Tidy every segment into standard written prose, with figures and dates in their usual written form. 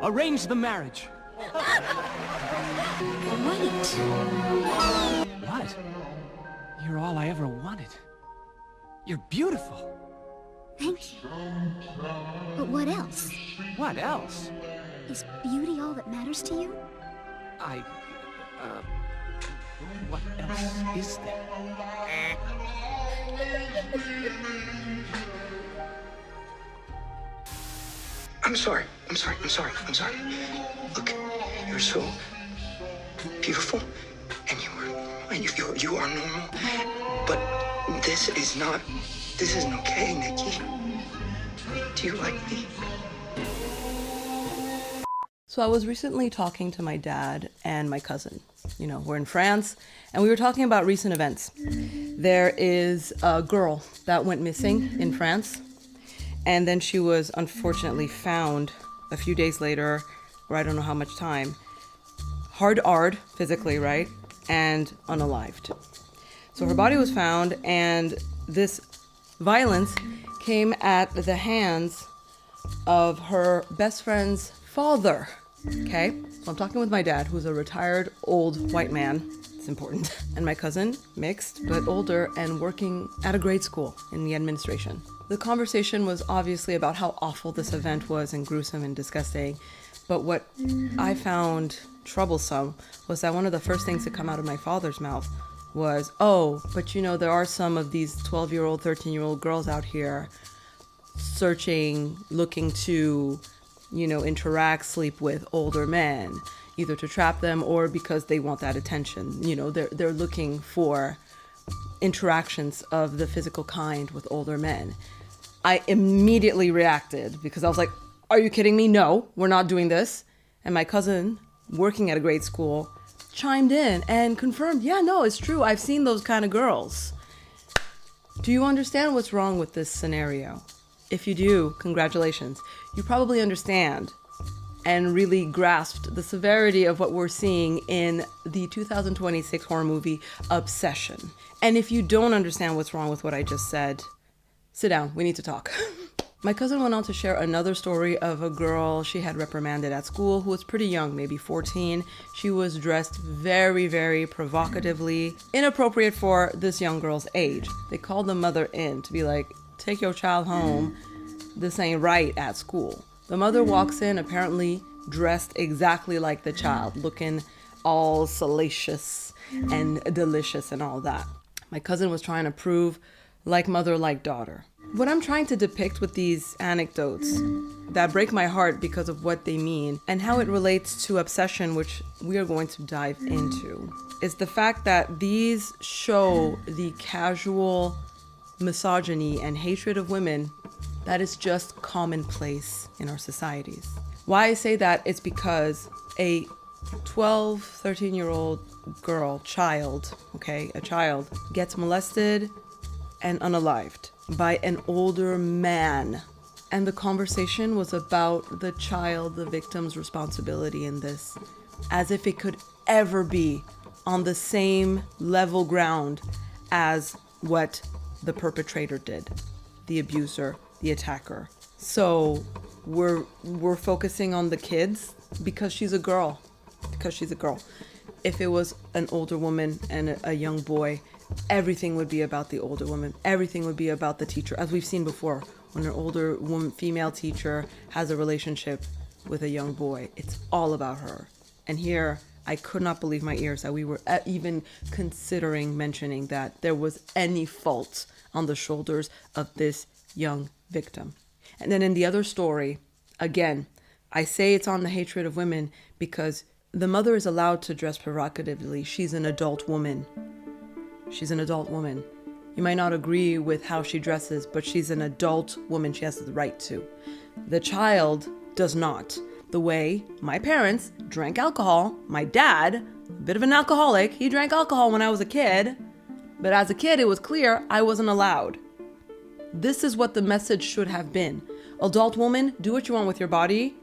Arrange the marriage. Wait. What? You're all I ever wanted. You're beautiful. Thank you. But what else? What else? Is beauty all that matters to you? What else is there? I'm sorry. Look, you're so beautiful, and you are normal, but this isn't okay, Nikki. Do you like me? So I was recently talking to my dad and my cousin. You know, we're in France, and we were talking about recent events. There is a girl that went missing in France, and then she was unfortunately found a few days later, or I don't know how much time, hard-arred physically, right, and unalived. So her body was found, and this violence came at the hands of her best friend's father. Okay, so I'm talking with my dad, who's a retired old white man. It's important. And my cousin, mixed, but older and working at a grade school in the administration. The conversation was obviously about how awful this event was and gruesome and disgusting. But what I found troublesome was that one of the first things to come out of my father's mouth was, oh, but you know, there are some of these 12-year-old, 13-year-old girls out here searching, looking to, you know, interact, sleep with older men, either to trap them or because they want that attention. You know, they're looking for interactions of the physical kind with older men. I immediately reacted because I was like, are you kidding me? No, we're not doing this. And my cousin, working at a grade school, chimed in and confirmed, yeah, no, it's true. I've seen those kind of girls. Do you understand what's wrong with this scenario? If you do, congratulations. You probably understand and really grasped the severity of what we're seeing in the 2026 horror movie Obsession. And if you don't understand what's wrong with what I just said, sit down, we need to talk. My cousin went on to share another story of a girl she had reprimanded at school who was pretty young, maybe 14. She was dressed very, very provocatively, inappropriate for this young girl's age. They called the mother in to be like, take your child home. This ain't right at school. The mother walks in, apparently dressed exactly like the child, looking all salacious and delicious and all that. My cousin was trying to prove like mother, like daughter. What I'm trying to depict with these anecdotes that break my heart because of what they mean and how it relates to obsession, which we are going to dive into, is the fact that these show the casual misogyny and hatred of women that is just commonplace in our societies. Why I say that is because a 12, 13-year-old girl, child, a child, gets molested and unalived by an older man. And the conversation was about the child, the victim's responsibility in this, as if it could ever be on the same level ground as what the perpetrator did, the abuser, the attacker. So we're focusing on the kids because she's a girl. If it was an older woman and a young boy, everything would be about the older woman. Everything would be about the teacher, as we've seen before. When an older woman, female teacher has a relationship with a young boy, it's all about her. And here, I could not believe my ears that we were even considering mentioning that there was any fault on the shoulders of this young victim. And then in the other story, again, I say it's on the hatred of women because the mother is allowed to dress provocatively. She's an adult woman. You might not agree with how she dresses, but she's an adult woman. She has the right to. The child does not. The way my parents drank alcohol, my dad, a bit of an alcoholic, he drank alcohol when I was a kid, but as a kid it was clear I wasn't allowed. This is what the message should have been. Adult woman, do what you want with your body,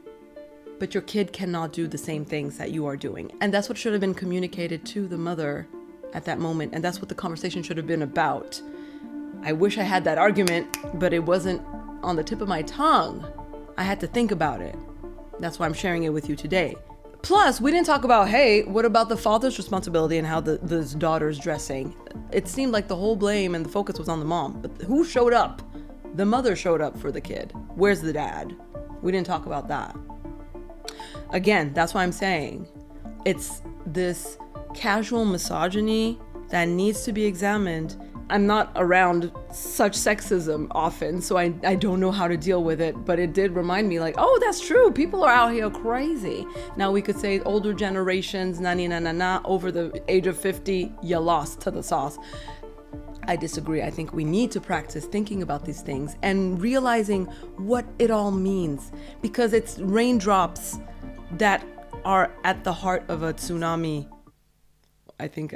but your kid cannot do the same things that you are doing. And that's what should have been communicated to the mother at that moment, and that's what the conversation should have been about. I wish I had that argument, but it wasn't on the tip of my tongue. I had to think about it. That's why I'm sharing it with you today. Plus, we didn't talk about, hey, what about the father's responsibility and how this daughter's dressing? It seemed like the whole blame and the focus was on the mom. But who showed up? The mother showed up for the kid. Where's the dad? We didn't talk about that. Again, that's why I'm saying it's this casual misogyny that needs to be examined. I'm not around such sexism often, so I don't know how to deal with it, but it did remind me like, oh, that's true. People are out here crazy. Now we could say older generations, over the age of 50, you lost to the sauce. I disagree. I think we need to practice thinking about these things and realizing what it all means, because it's raindrops that are at the heart of a tsunami. I think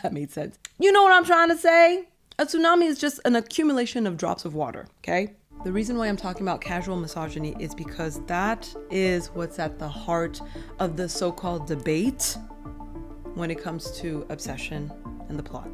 that made sense. You know what I'm trying to say? A tsunami is just an accumulation of drops of water, okay? The reason why I'm talking about casual misogyny is because that is what's at the heart of the so-called debate when it comes to obsession and the plot.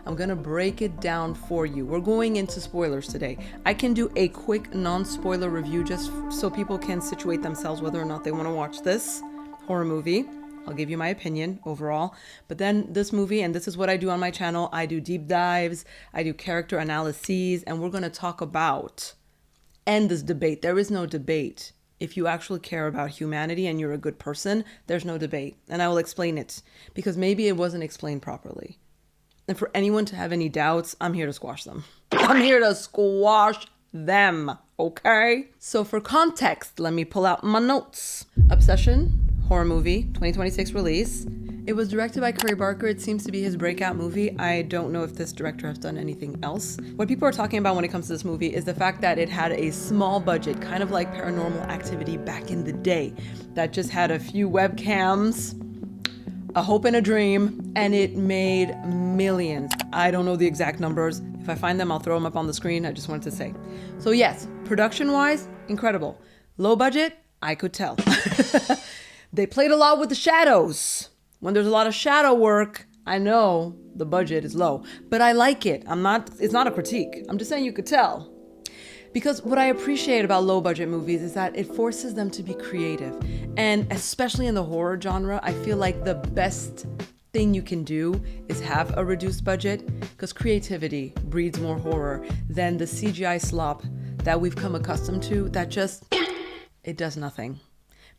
I'm gonna break it down for you. We're going into spoilers today. I can do a quick non-spoiler review just so people can situate themselves whether or not they want to watch this horror movie. I'll give you my opinion overall. But then this movie, and this is what I do on my channel, I do deep dives, I do character analyses, and we're going to talk about, end this debate. There is no debate. If you actually care about humanity and you're a good person, there's no debate. And I will explain it, because maybe it wasn't explained properly. And for anyone to have any doubts, I'm here to squash them. I'm here to squash them, okay? So for context, let me pull out my notes. Obsession, horror movie, 2026 release. It was directed by Curry Barker. It seems to be his breakout movie. I don't know if this director has done anything else. What people are talking about when it comes to this movie is the fact that it had a small budget, kind of like Paranormal Activity back in the day, that just had a few webcams, a hope and a dream, and it made millions. I don't know the exact numbers. If I find them, I'll throw them up on the screen. I just wanted to say. So yes, production-wise, incredible. Low budget, I could tell. They played a lot with the shadows. When there's a lot of shadow work, I know the budget is low, but I like it. It's not a critique. I'm just saying you could tell. Because what I appreciate about low budget movies is that it forces them to be creative. And especially in the horror genre, I feel like the best thing you can do is have a reduced budget, because creativity breeds more horror than the CGI slop that we've come accustomed to that just, it does nothing.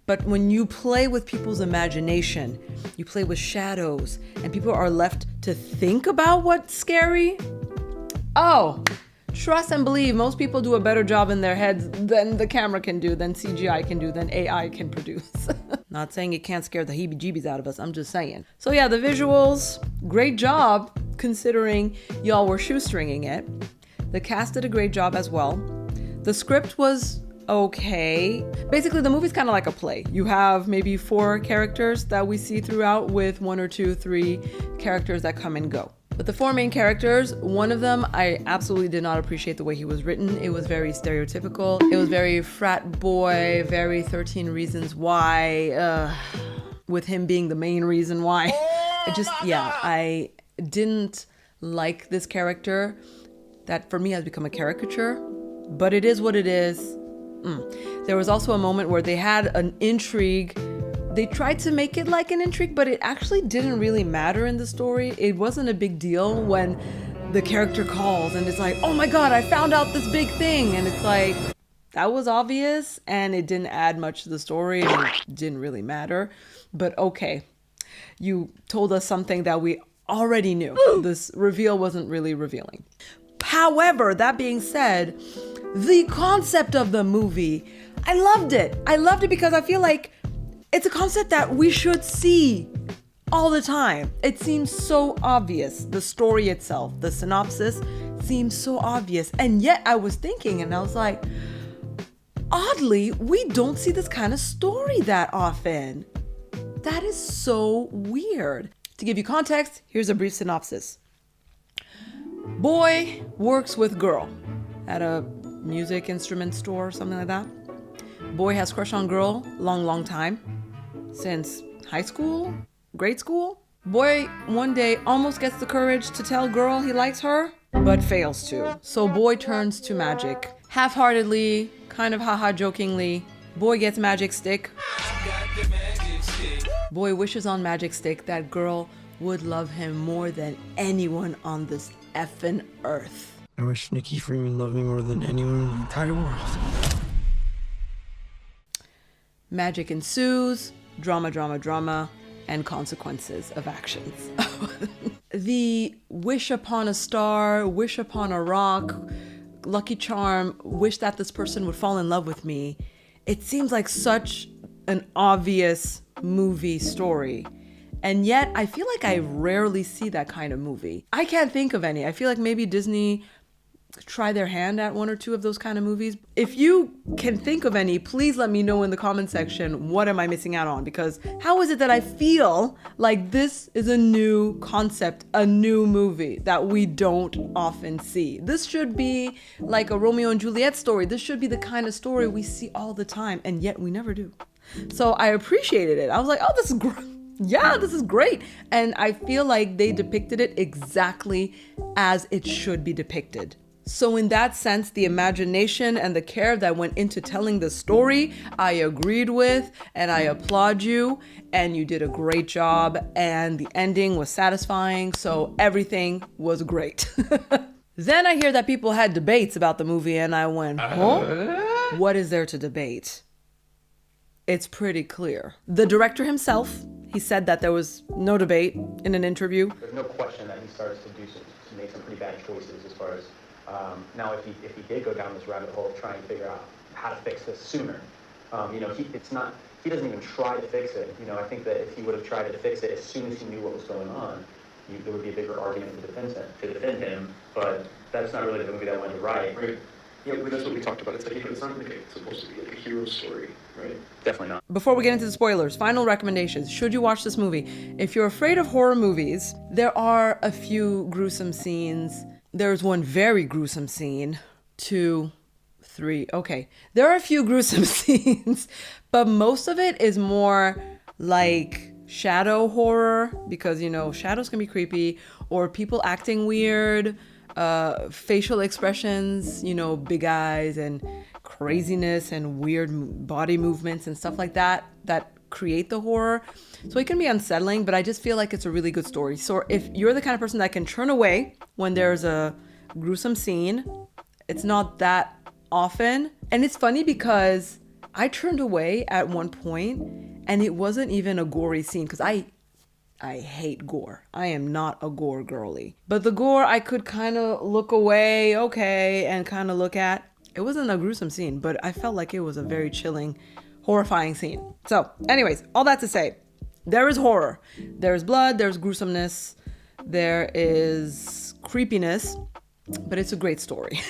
But when you play with people's imagination, you play with shadows, and people are left to think about what's scary, oh, trust and believe, most people do a better job in their heads than the camera can do, than CGI can do, than AI can produce. Not saying it can't scare the heebie-jeebies out of us, I'm just saying. So yeah, the visuals, great job considering y'all were shoestringing it. The cast did a great job as well. The script was okay. Basically, the movie's kind of like a play. You have maybe 4 characters that we see throughout, with 1 or 2, 3 characters that come and go. But the 4 main characters, one of them, I absolutely did not appreciate the way he was written. It was very stereotypical. It was very frat boy, very 13 Reasons Why, with him being the main reason why. I didn't like this character that for me has become a caricature, but it is what it is. There was also a moment where they had an intrigue. They tried to make it like an intrigue, but it actually didn't really matter in the story. It wasn't a big deal when the character calls and it's like, oh my God, I found out this big thing. And it's like, that was obvious and it didn't add much to the story and it didn't really matter. But okay, you told us something that we already knew. This reveal wasn't really revealing. However, that being said, the concept of the movie, I loved it. I loved it because I feel like it's a concept that we should see all the time. It seems so obvious. The story itself, the synopsis seems so obvious. And yet I was thinking and I was like, oddly, we don't see this kind of story that often. That is so weird. To give you context, here's a brief synopsis. Boy works with girl at a music instrument store, something like that. Boy has crush on girl, long time. Since high school? Grade school? Boy one day almost gets the courage to tell girl he likes her, but fails to. So boy turns to magic. Half-heartedly, kind of haha jokingly, Boy gets magic stick. Boy wishes on magic stick that girl would love him more than anyone on this effing earth. I wish Nikki Freeman loved me more than anyone in the entire world. Magic ensues, drama, and consequences of actions. The wish upon a star, wish upon a rock, lucky charm, wish that this person would fall in love with me. It seems like such an obvious movie story. And yet I feel like I rarely see that kind of movie. I can't think of any. I feel like maybe Disney try their hand at one or two of those kind of movies. If you can think of any, please let me know in the comment section, what am I missing out on? Because how is it that I feel like this is a new concept, a new movie that we don't often see? This should be like a Romeo and Juliet story. This should be the kind of story we see all the time, and yet we never do. So I appreciated it. I was like, oh, this is great. Yeah, this is great. And I feel like they depicted it exactly as it should be depicted. So in that sense, the imagination and the care that went into telling the story, I agreed with, and I applaud you, and you did a great job, and the ending was satisfying, so everything was great. Then I hear that people had debates about the movie, and I went, huh? What is there to debate? It's pretty clear. The director himself, he said that there was no debate in an interview. There's no question that he starts to make some pretty bad choices as far as now, if he did go down this rabbit hole of trying to figure out how to fix this sooner, he doesn't even try to fix it. I think that if he would have tried to fix it as soon as he knew what was going on, there would be a bigger argument to defend him. But that's not really the movie that went right. Right. Yeah, but that's what we talked about. It's like, it's not like it's supposed to be like a hero story, right? Definitely not. Before we get into the spoilers, final recommendations. Should you watch this movie? If you're afraid of horror movies, there are a few gruesome scenes. There's one very gruesome scene. 2, 3. Okay. There are a few gruesome scenes, but most of it is more like shadow horror because, shadows can be creepy, or people acting weird, facial expressions, big eyes and craziness and weird body movements and stuff like that create the horror. So it can be unsettling, but I just feel like it's a really good story. So if you're the kind of person that can turn away when there's a gruesome scene, it's not that often. And it's funny because I turned away at one point and it wasn't even a gory scene because I hate gore. I am not a gore girly. But the gore I could kind of look away, okay, and kind of look at. It wasn't a gruesome scene, but I felt like it was a very chilling, horrifying scene. So anyways, all that to say, there is horror. There's blood, there's gruesomeness, there is creepiness, but it's a great story.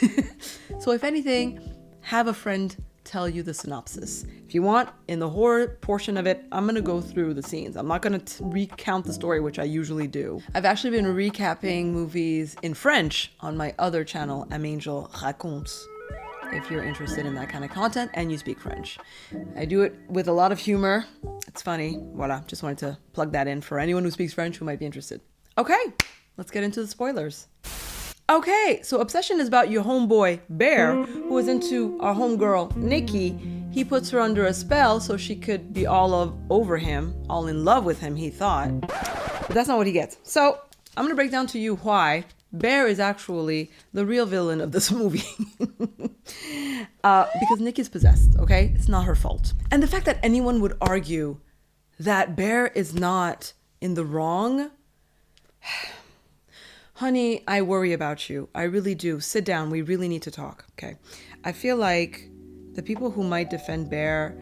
So if anything, have a friend tell you the synopsis. If you want, in the horror portion of it, I'm going to go through the scenes. I'm not going to recount the story, which I usually do. I've actually been recapping movies in French on my other channel, Amangel Raconte, if you're interested in that kind of content and you speak French. I do it with a lot of humor. It's funny. Voila, just wanted to plug that in for anyone who speaks French who might be interested. Okay, let's get into the spoilers. Okay, so Obsession is about your homeboy, Bear, who is into our homegirl, Nikki. He puts her under a spell so she could be all over him, all in love with him, he thought. But that's not what he gets. So I'm going to break down to you why Bear is actually the real villain of this movie. Because Nikki's possessed, okay? It's not her fault. And the fact that anyone would argue that Bear is not in the wrong... Honey, I worry about you. I really do. Sit down. We really need to talk. Okay. I feel like the people who might defend Bear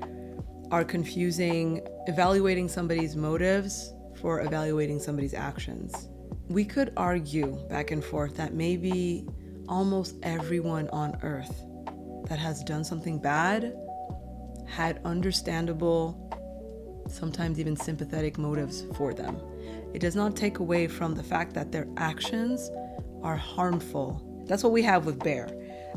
are confusing evaluating somebody's motives for evaluating somebody's actions. We could argue back and forth that maybe almost everyone on Earth that has done something bad had understandable, sometimes even sympathetic motives for them. It does not take away from the fact that their actions are harmful. That's what we have with Bear.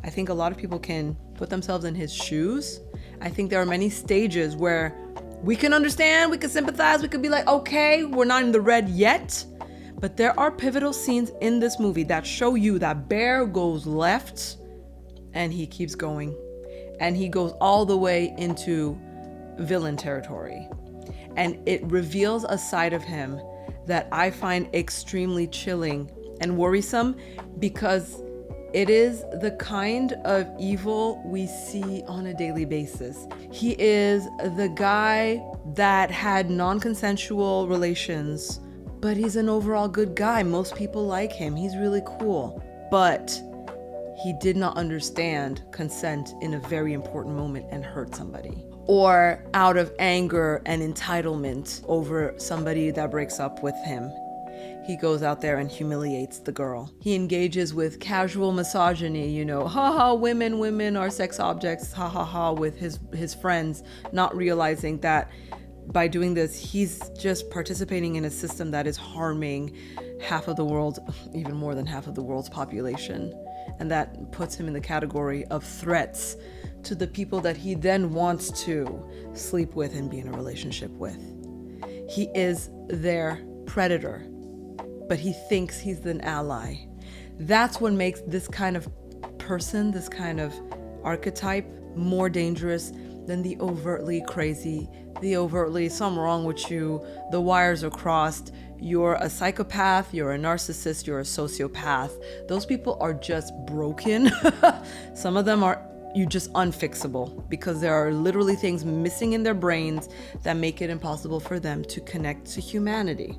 I think a lot of people can put themselves in his shoes. I think there are many stages where we can understand, we can sympathize, we could be like, okay, we're not in the red yet. But there are pivotal scenes in this movie that show you that Bear goes left and he keeps going. and he goes all the way into villain territory. And it reveals a side of him that I find extremely chilling and worrisome, because it is the kind of evil we see on a daily basis. He is the guy that had non-consensual relations, but he's an overall good guy. Most people like him. He's really cool. But he did not understand consent in a very important moment and hurt somebody. Or out of anger and entitlement over somebody that breaks up with him, he goes out there and humiliates the girl. He engages with casual misogyny, you know, haha, women are sex objects, ha ha ha, with his friends, not realizing that by doing this, he's just participating in a system that is harming half of the world, even more than half of the world's population. And that puts him in the category of threats to the people that he then wants to sleep with and be in a relationship with. He is their predator, but he thinks he's an ally. That's what makes this kind of person, this kind of archetype, more dangerous than the overtly crazy, the overtly something wrong with you, the wires are crossed, you're a psychopath, you're a narcissist, you're a sociopath. Those people are just broken. Some of them are just unfixable, because there are literally things missing in their brains that make it impossible for them to connect to humanity.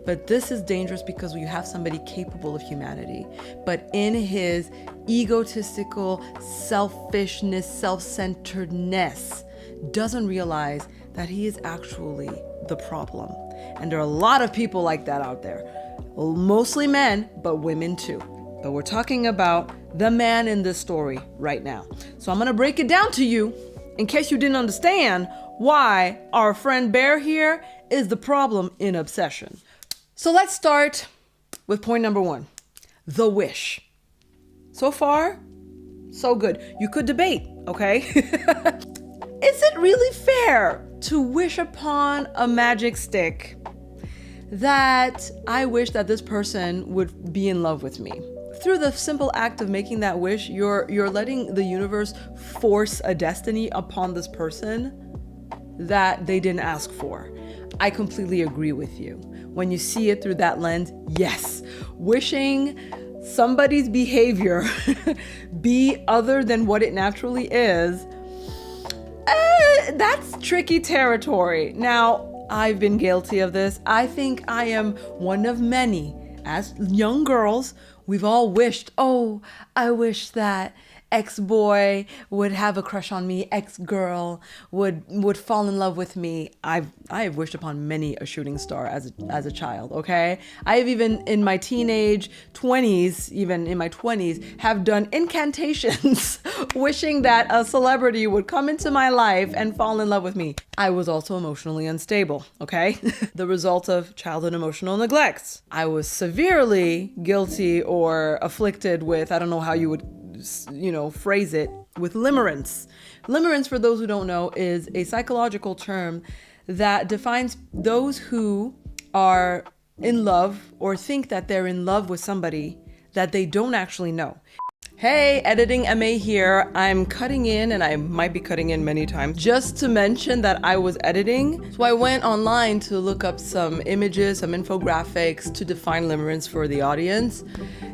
But this is dangerous because you have somebody capable of humanity, but in his egotistical selfishness, self-centeredness, doesn't realize that he is actually the problem. And there are a lot of people like that out there. Mostly men, but women too. But we're talking about the man in this story right now. So I'm gonna break it down to you in case you didn't understand why our friend Bear here is the problem in obsession. So let's start with point number 1, the wish. So far, so good. You could debate, okay? Is it really fair to wish upon a magic stick that I wish that this person would be in love with me? Through the simple act of making that wish, you're letting the universe force a destiny upon this person that they didn't ask for. I completely agree with you. When you see it through that lens, yes, wishing somebody's behavior be other than what it naturally is, that's tricky territory. Now, I've been guilty of this. I think I am one of many. As young girls, we've all wished, oh, I wish that ex-boy would have a crush on me, ex-girl would fall in love with me. I have wished upon many a shooting star as a child, okay? I have even in my teenage 20s, even in my 20s, have done incantations wishing that a celebrity would come into my life and fall in love with me. I was also emotionally unstable, okay? The result of childhood emotional neglect. I was severely guilty or afflicted with, I don't know how you would phrase it, with limerence. Limerence, for those who don't know, is a psychological term that defines those who are in love or think that they're in love with somebody that they don't actually know. Hey, editing MA here. I'm cutting in, and I might be cutting in many times, just to mention that I was editing. So I went online to look up some images, some infographics to define limerence for the audience.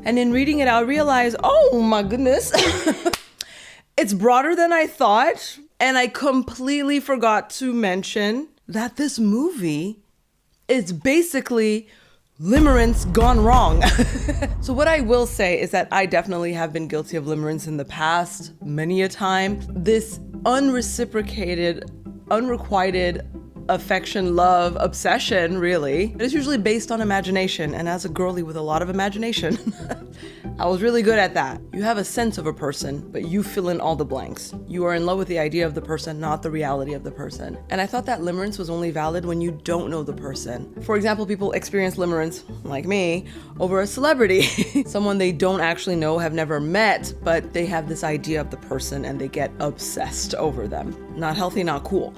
And in reading it, I realized, oh my goodness, it's broader than I thought. And I completely forgot to mention that this movie is basically limerence gone wrong. So what I will say is that I definitely have been guilty of limerence in the past, many a time. This unreciprocated, unrequited affection, love, obsession, really. It is usually based on imagination, and as a girly with a lot of imagination, I was really good at that. You have a sense of a person, but you fill in all the blanks. You are in love with the idea of the person, not the reality of the person. And I thought that limerence was only valid when you don't know the person. For example, people experience limerence, like me, over a celebrity, someone they don't actually know, have never met, but they have this idea of the person and they get obsessed over them. Not healthy, not cool.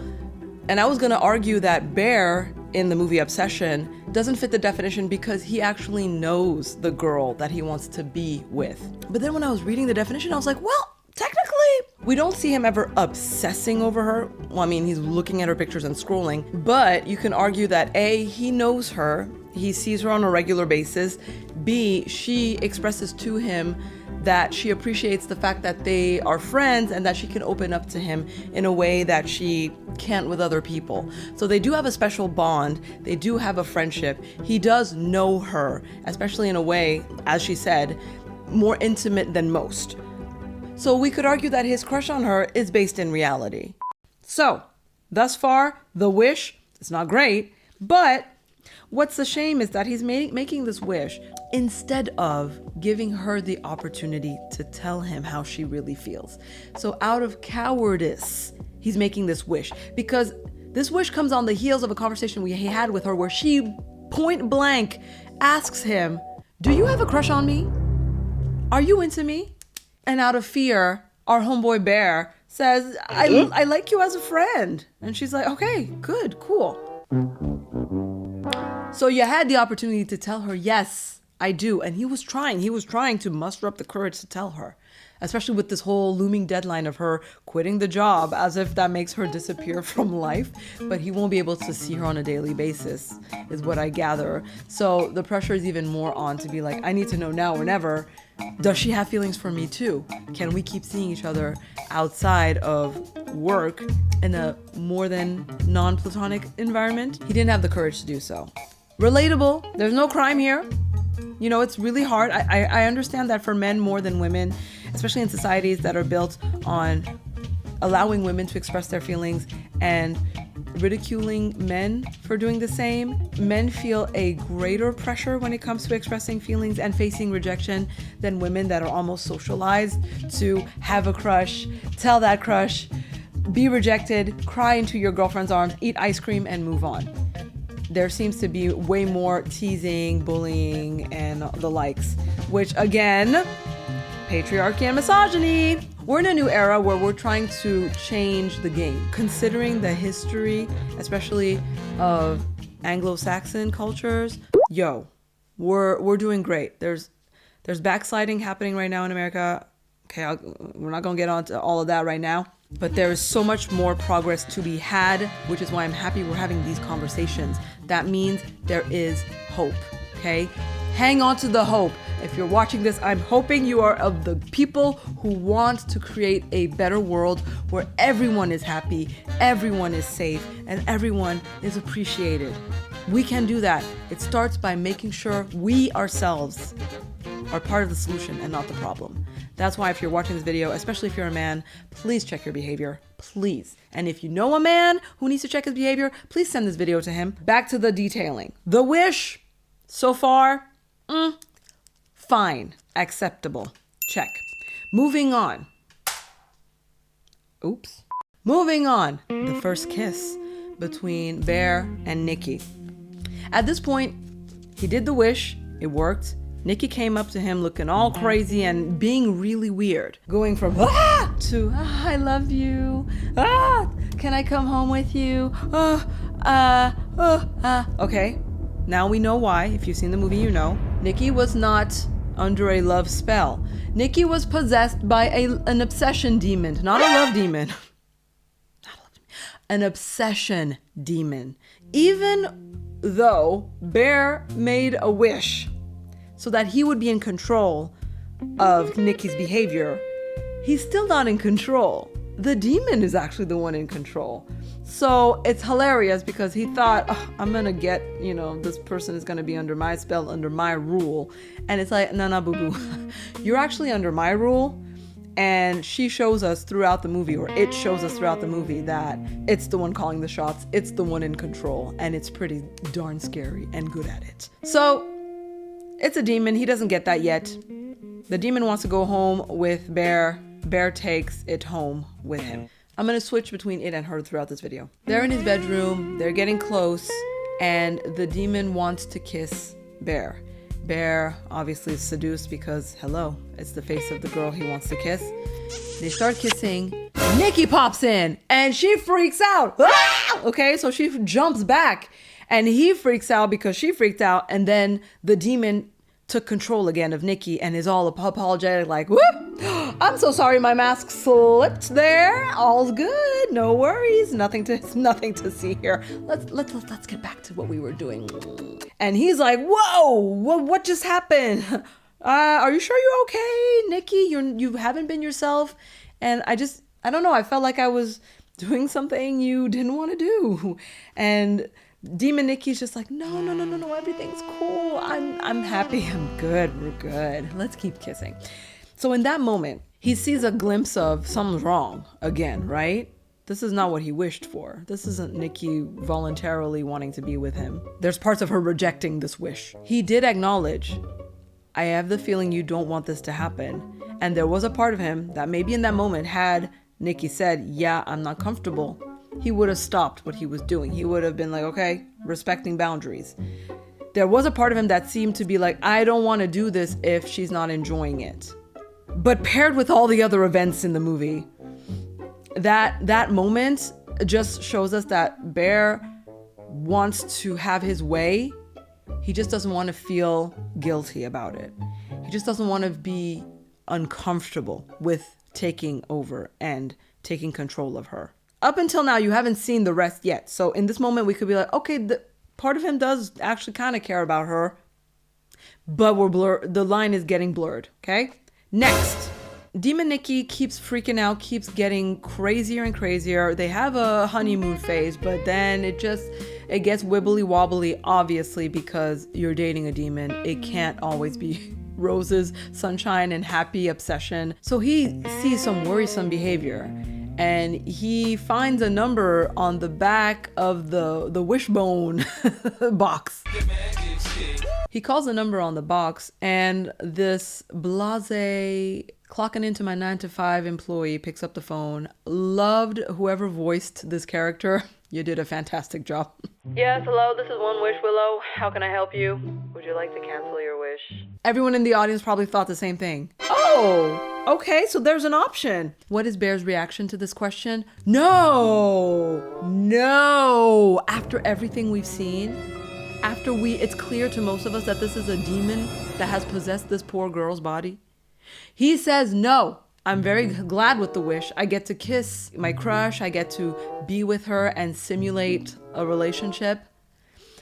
And I was gonna argue that Bear in the movie Obsession doesn't fit the definition because he actually knows the girl that he wants to be with. But then when I was reading the definition, I was like, well, technically, We don't see him ever obsessing over her. Well, I mean, he's looking at her pictures and scrolling, but you can argue that A, he knows her, he sees her on a regular basis. B, she expresses to him that she appreciates the fact that they are friends and that she can open up to him in a way that she can't with other people. So they do have a special bond. They do have a friendship. He does know her, especially in a way, as she said, more intimate than most. So we could argue that his crush on her is based in reality. So, thus far, the wish is not great, but what's the shame is that he's making this wish instead of giving her the opportunity to tell him how she really feels. So out of cowardice, he's making this wish, because this wish comes on the heels of a conversation he had with her where she point blank asks him, "Do you have a crush on me? Are you into me?" And out of fear, our homeboy Bear says, I like you as a friend. And she's like, okay, good, cool. So you had the opportunity to tell her, yes, I do. And he was trying to muster up the courage to tell her, especially with this whole looming deadline of her quitting the job, as if that makes her disappear from life. But he won't be able to see her on a daily basis, is what I gather. So the pressure is even more on to be like, I need to know now or never. Does she have feelings for me too? Can we keep seeing each other outside of work in a more than non-platonic environment? He didn't have the courage to do so. Relatable. There's no crime here. You know, it's really hard. I understand that for men more than women, especially in societies that are built on allowing women to express their feelings and ridiculing men for doing the same. Men feel a greater pressure when it comes to expressing feelings and facing rejection than women that are almost socialized to have a crush, tell that crush, be rejected, cry into your girlfriend's arms, eat ice cream, and move on. There seems to be way more teasing, bullying, and the likes, which again, patriarchy and misogyny. We're in a new era where we're trying to change the game. Considering the history, especially of Anglo-Saxon cultures, we're doing great. There's backsliding happening right now in America. Okay, we're not gonna get onto all of that right now, but there is so much more progress to be had, which is why I'm happy we're having these conversations. That means there is hope, okay? Hang on to the hope. If you're watching this, I'm hoping you are of the people who want to create a better world where everyone is happy, everyone is safe, and everyone is appreciated. We can do that. It starts by making sure we ourselves are part of the solution and not the problem. That's why if you're watching this video, especially if you're a man, please check your behavior, please. And if you know a man who needs to check his behavior, please send this video to him. Back to the detailing. The wish, so far, fine, acceptable, check. Moving on. Oops. Moving on. The first kiss between Bear and Nikki. At this point, he did the wish, it worked. Nikki came up to him looking all crazy and being really weird. Going from to I love you. Can I come home with you? Okay. Now we know why. If you've seen the movie, you know. Nikki was not under a love spell. Nikki was possessed by an obsession demon, not a love demon. An obsession demon. Even though Bear made a wish so that he would be in control of Nikki's behavior, he's still not in control. The demon is actually the one in control. So it's hilarious because he thought, I'm gonna get, this person is gonna be under my spell, under my rule. And it's like, no, boo-boo. You're actually under my rule. And she shows us throughout the movie, or it shows us throughout the movie, that it's the one calling the shots. It's the one in control. And it's pretty darn scary and good at it. So it's a demon. He doesn't get that yet. The demon wants to go home with Bear. Bear takes it home with him. I'm going to switch between it and her throughout this video. They're in his bedroom. They're getting close. And the demon wants to kiss Bear. Bear obviously is seduced because, hello, it's the face of the girl he wants to kiss. They start kissing. Nikki pops in and she freaks out. Okay, so she jumps back and he freaks out because she freaked out. And then the demon took control again of Nikki and is all apologetic, like, whoop, I'm so sorry my mask slipped there. All's good, no worries, nothing to see here. Let's get back to what we were doing. And he's like, whoa, what just happened? Are you sure you're okay, Nikki? You haven't been yourself. And I don't know, I felt like I was doing something you didn't want to do. And Demon Nikki's just like, no, everything's cool. I'm happy, I'm good, we're good. Let's keep kissing. So in that moment, he sees a glimpse of something's wrong again, right? This is not what he wished for. This isn't Nikki voluntarily wanting to be with him. There's parts of her rejecting this wish. He did acknowledge, I have the feeling you don't want this to happen. And there was a part of him that maybe in that moment, had Nikki said, yeah, I'm not comfortable, he would have stopped what he was doing. He would have been like, okay, respecting boundaries. There was a part of him that seemed to be like, I don't want to do this if she's not enjoying it. But paired with all the other events in the movie, that moment just shows us that Bear wants to have his way. He just doesn't want to feel guilty about it. He just doesn't want to be uncomfortable with taking over and taking control of her. Up until now, you haven't seen the rest yet. So in this moment, we could be like, okay, the part of him does actually kind of care about her, but the line is getting blurred, okay? Next, Demon Nikki keeps freaking out, keeps getting crazier and crazier. They have a honeymoon phase, but then it gets wibbly wobbly, obviously, because you're dating a demon. It can't always be roses, sunshine, and happy obsession. So he sees some worrisome behavior, and he finds a number on the back of the wishbone box. He calls the number on the box, and this blasé clocking into my 9-to-5 employee picks up the phone. Loved whoever voiced this character. You did a fantastic job. Yes, hello, this is One Wish Willow. How can I help you? Would you like to cancel your wish? Everyone in the audience probably thought the same thing. Oh, okay, so there's an option. What is Bear's reaction to this question? No. After everything we've seen, it's clear to most of us that this is a demon that has possessed this poor girl's body. He says, no, I'm very glad with the wish. I get to kiss my crush. I get to be with her and simulate a relationship.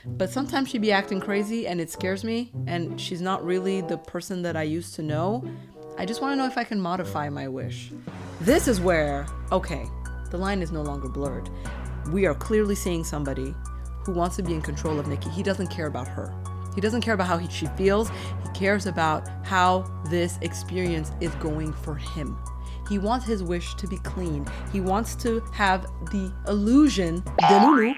But sometimes she'd be acting crazy and it scares me. And she's not really the person that I used to know. I just want to know if I can modify my wish. This is where, okay, the line is no longer blurred. We are clearly seeing somebody who wants to be in control of Nikki. He doesn't care about her. He doesn't care about how she feels. He cares about how this experience is going for him. He wants his wish to be clean. He wants to have the illusion, Delulu,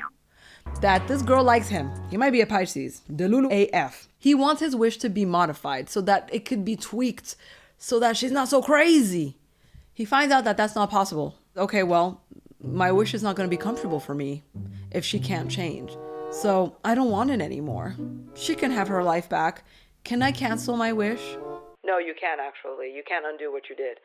that this girl likes him. He might be a Pisces, Delulu AF. He wants his wish to be modified so that it could be tweaked so that she's not so crazy. He finds out that that's not possible. Okay, well, my wish is not going to be comfortable for me if she can't change. So I don't want it anymore. She can have her life back. Can I cancel my wish? No, you can't actually. You can't undo what you did.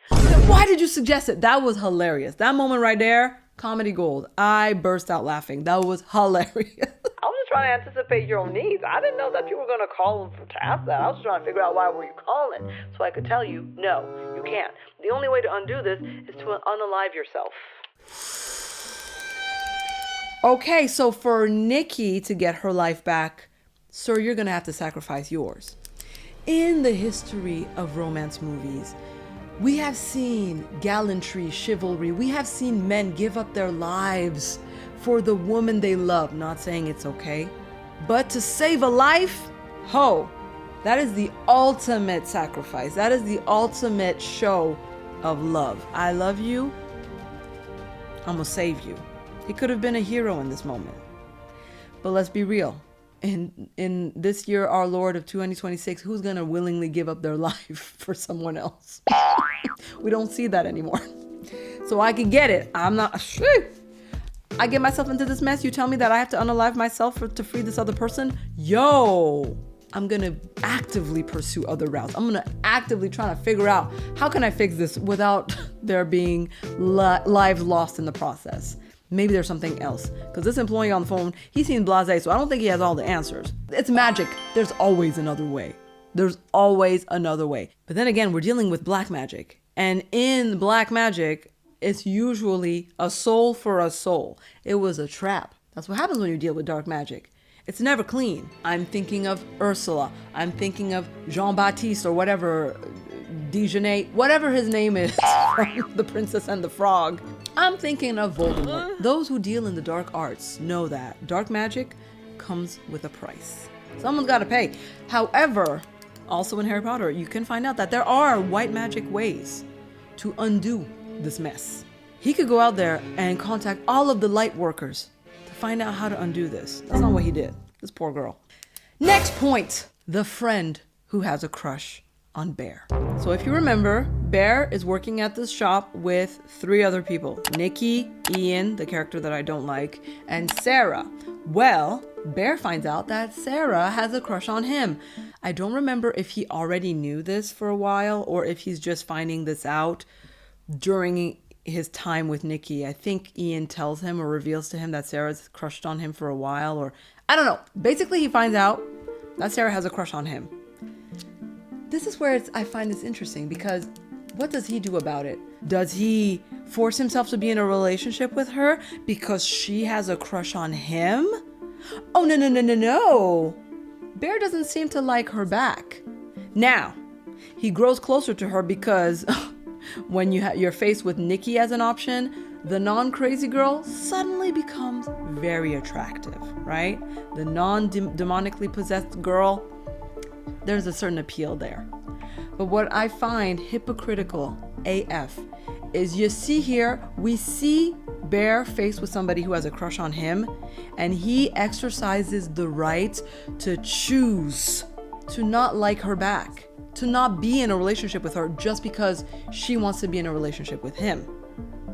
Why did you suggest it? That was hilarious. That moment right there, comedy gold. I burst out laughing. That was hilarious. I was just trying to anticipate your own needs. I didn't know that you were going to call to ask that. I was just trying to figure out why were you calling so I could tell you, no, you can't. The only way to undo this is to unalive yourself. Okay, so for Nikki to get her life back, sir, you're going to have to sacrifice yours. In the history of romance movies, we have seen gallantry, chivalry. We have seen men give up their lives for the woman they love. Not saying it's okay, but to save a life, that is the ultimate sacrifice. That is the ultimate show of love. I love you. I'm gonna save you. He could have been a hero in this moment. But let's be real. In this year, our Lord of 2026, who's going to willingly give up their life for someone else? We don't see that anymore. So I can get it. I get myself into this mess. You tell me that I have to unalive myself to free this other person? I'm going to actively pursue other routes. I'm going to actively try to figure out how can I fix this without there being lives lost in the process. Maybe there's something else. Because this employee on the phone, he seems blasé, so I don't think he has all the answers. It's magic. There's always another way. There's always another way. But then again, we're dealing with black magic. And in black magic, it's usually a soul for a soul. It was a trap. That's what happens when you deal with dark magic. It's never clean. I'm thinking of Ursula. I'm thinking of Jean-Baptiste or whatever, Dijonay, whatever his name is from The Princess and the Frog. I'm thinking of Voldemort. Those who deal in the dark arts know that dark magic comes with a price. Someone's got to pay. However, also in Harry Potter, you can find out that there are white magic ways to undo this mess. He could go out there and contact all of the light workers to find out how to undo this. That's not what he did. This poor girl. Next point, the friend who has a crush on Bear. So if you remember, Bear is working at this shop with 3 other people. Nikki, Ian, the character that I don't like, and Sarah. Well, Bear finds out that Sarah has a crush on him. I don't remember if he already knew this for a while or if he's just finding this out during his time with Nikki. I think Ian tells him or reveals to him that Sarah's crushed on him for a while, or I don't know. Basically, he finds out that Sarah has a crush on him. This is where I find this interesting because what does he do about it? Does he force himself to be in a relationship with her because she has a crush on him? Oh, no. Bear doesn't seem to like her back. Now, he grows closer to her because when you're faced with Nikki as an option, the non-crazy girl suddenly becomes very attractive, right? The non-demonically possessed girl, there's a certain appeal there. But what I find hypocritical AF is you see here, we see Bear faced with somebody who has a crush on him, and he exercises the right to choose to not like her back, to not be in a relationship with her just because she wants to be in a relationship with him.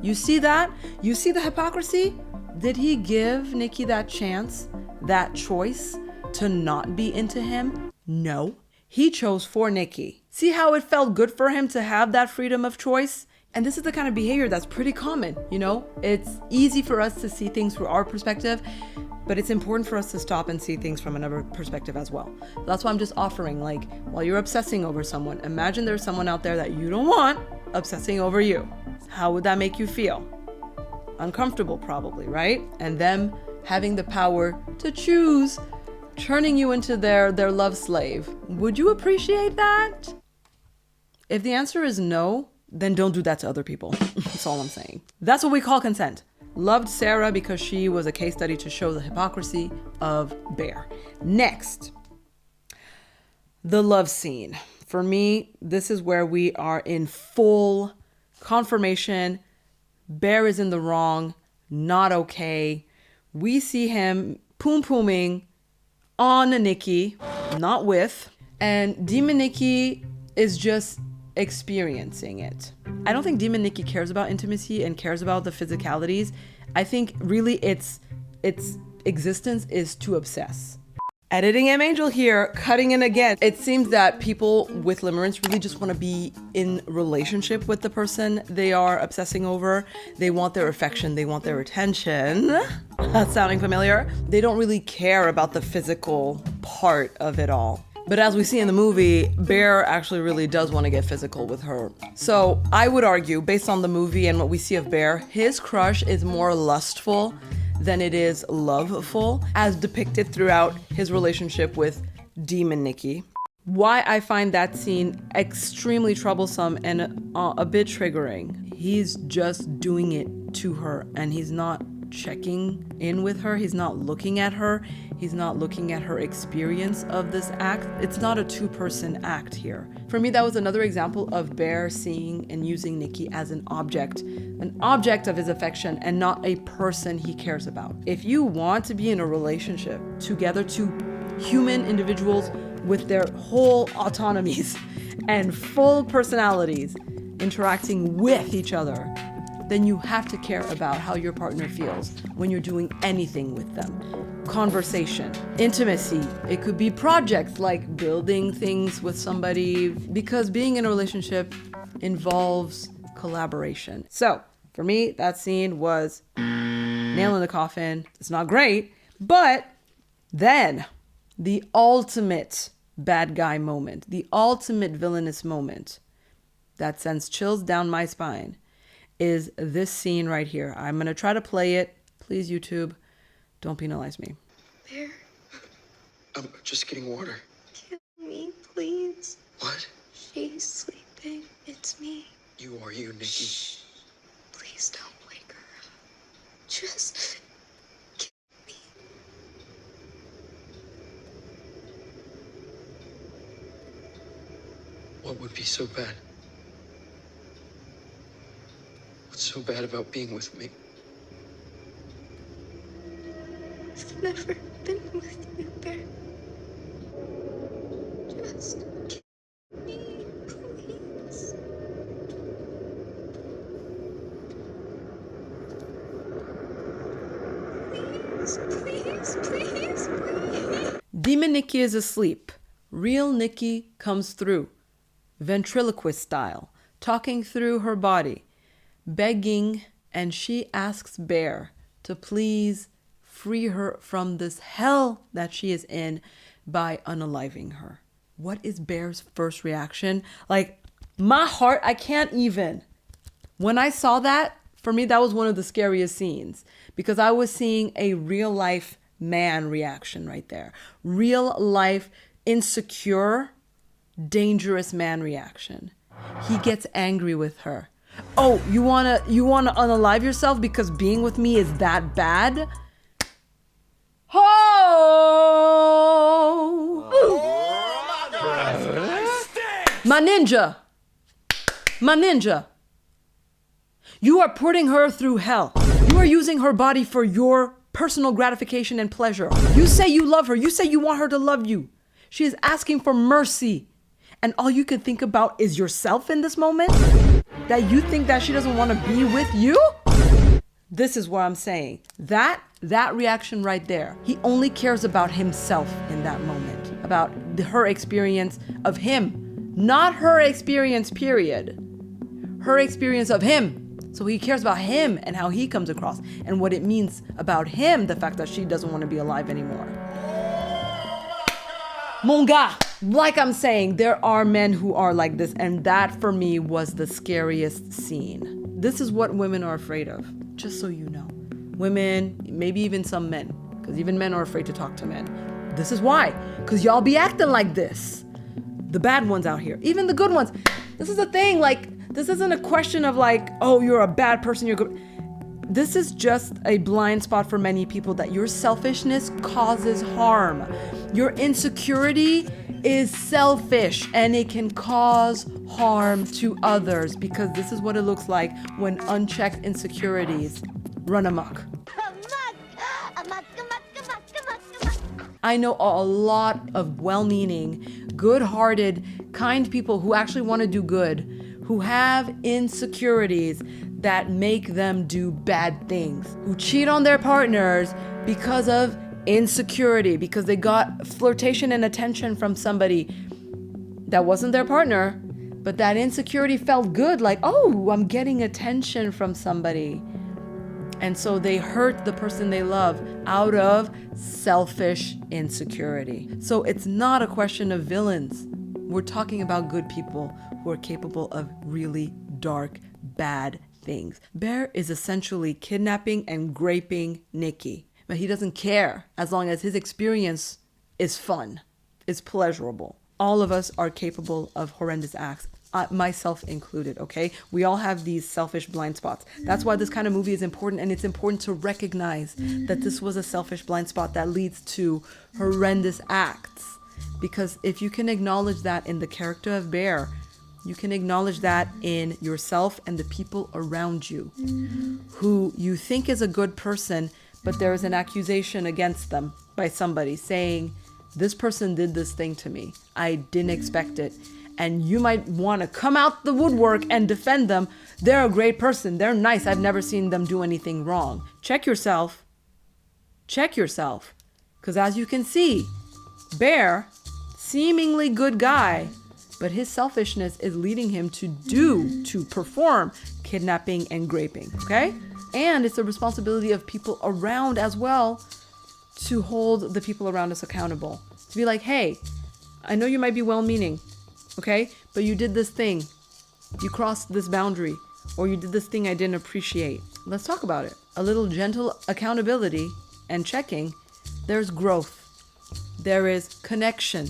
You see that? You see the hypocrisy? Did he give Nikki that chance, that choice to not be into him? No. He chose for Nikki. See how it felt good for him to have that freedom of choice? And this is the kind of behavior that's pretty common, you know? It's easy for us to see things through our perspective, but it's important for us to stop and see things from another perspective as well. That's why I'm just offering, like, while you're obsessing over someone, imagine there's someone out there that you don't want obsessing over you. How would that make you feel? Uncomfortable, probably, right? And them having the power to choose turning you into their love slave. Would you appreciate that? If the answer is no, then don't do that to other people. That's all I'm saying. That's what we call consent. Loved Sarah because she was a case study to show the hypocrisy of Bear. Next, the love scene. For me, this is where we are in full confirmation. Bear is in the wrong, not okay. We see him pooming on Nikki, not with, and Demon Nikki is just experiencing it. I don't think Demon Nikki cares about intimacy and cares about the physicalities. I think really its existence is to obsess. Editing M Angel here, cutting in again. It seems that people with limerence really just want to be in relationship with the person they are obsessing over. They want their affection, they want their attention. That's sounding familiar. They don't really care about the physical part of it all. But as we see in the movie, Bear actually really does want to get physical with her. So I would argue, based on the movie and what we see of Bear, his crush is more lustful than it is loveful, as depicted throughout his relationship with Demon Nikki. Why I find that scene extremely troublesome and a bit triggering. He's just doing it to her, and he's not checking in with her. He's not looking at her. He's not looking at her experience of this act. It's not a two-person act here. For me, that was another example of Bear seeing and using Nikki as an object of his affection and not a person he cares about. If you want to be in a relationship together, two human individuals with their whole autonomies and full personalities interacting with each other, then you have to care about how your partner feels when you're doing anything with them. Conversation, intimacy, it could be projects like building things with somebody, because being in a relationship involves collaboration. So for me, that scene was nail in the coffin. It's not great, but then the ultimate bad guy moment, the ultimate villainous moment that sends chills down my spine is this scene right here. I'm going to try to play it. Please, YouTube, don't penalize me. Bear, I'm just getting water. kill me, please. What? She's sleeping. It's me. You are you, Nikki. Shh. Please don't wake her up. Just kill me. What would be so bad? What's so bad about being with me? I've never been with you, Bear. Just kill me, please. Please. Demon Nikki is asleep. Real Nikki comes through, ventriloquist style, talking through her body, begging, and she asks Bear to please free her from this hell that she is in by unaliving her. What is Bear's first reaction? Like, my heart, I can't even. When I saw that, for me, that was one of the scariest scenes because I was seeing a real life man reaction right there. Real life, insecure, dangerous man reaction. He gets angry with her. Oh, you wanna unalive yourself because being with me is that bad? My ninja. You are putting her through hell. You are using her body for your personal gratification and pleasure. You say you love her. You say you want her to love you. She is asking for mercy. And all you can think about is yourself in this moment? That you think that she doesn't want to be with you? This is what I'm saying. That reaction right there. He only cares about himself in that moment. About her experience of him. Not her experience, period. Her experience of him. So he cares about him and how he comes across and what it means about him, the fact that she doesn't want to be alive anymore. Mon gars, like I'm saying, there are men who are like this, and that for me was the scariest scene. This is what women are afraid of, just so you know. Women, maybe even some men, because even men are afraid to talk to men. This is why, because y'all be acting like this. The bad ones out here, even the good ones. This is the thing, like, this isn't a question of like, oh, you're a bad person, you're good. This is just a blind spot for many people that your selfishness causes harm. Your insecurity is selfish and it can cause harm to others because this is what it looks like when unchecked insecurities run amok. I know a lot of well-meaning, good-hearted, kind people who actually want to do good, who have insecurities that make them do bad things, who cheat on their partners because of insecurity, because they got flirtation and attention from somebody that wasn't their partner, but that insecurity felt good, like, oh, I'm getting attention from somebody. And so they hurt the person they love out of selfish insecurity. So it's not a question of villains. We're talking about good people who are capable of really dark, bad things. Bear is essentially kidnapping and graping Nikki, but he doesn't care as long as his experience is fun, is pleasurable. All of us are capable of horrendous acts, myself included, okay? We all have these selfish blind spots. That's why this kind of movie is important, and it's important to recognize that this was a selfish blind spot that leads to horrendous acts. Because if you can acknowledge that in the character of Bear, you can acknowledge that in yourself and the people around you who you think is a good person, but there is an accusation against them by somebody saying, this person did this thing to me. I didn't expect it. And you might want to come out the woodwork and defend them. They're a great person. They're nice. I've never seen them do anything wrong. Check yourself. Check yourself. Because as you can see, Bear, seemingly good guy, but his selfishness is leading him to perform kidnapping and graping, okay? And it's the responsibility of people around as well to hold the people around us accountable. To be like, hey, I know you might be well-meaning, okay? But you did this thing. You crossed this boundary. Or you did this thing I didn't appreciate. Let's talk about it. A little gentle accountability and checking. There's growth. There is connection.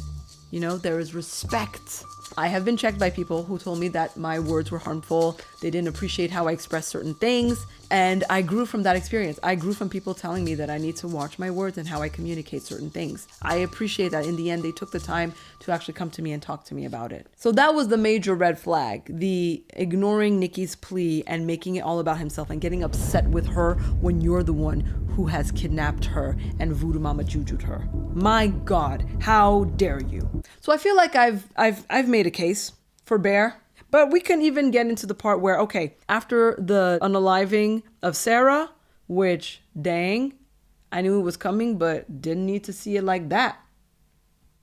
You know, there is respect. I have been checked by people who told me that my words were harmful. They didn't appreciate how I expressed certain things. And I grew from that experience. I grew from people telling me that I need to watch my words and how I communicate certain things. I appreciate that in the end, they took the time to actually come to me and talk to me about it. So that was the major red flag, the ignoring Nikki's plea and making it all about himself and getting upset with her when you're the one who has kidnapped her and voodoo mama juju'd her. My God, how dare you? So I feel like I've made a case for Bear. But we can even get into the part where, okay, after the unaliving of Sarah, which, dang, I knew it was coming, but didn't need to see it like that.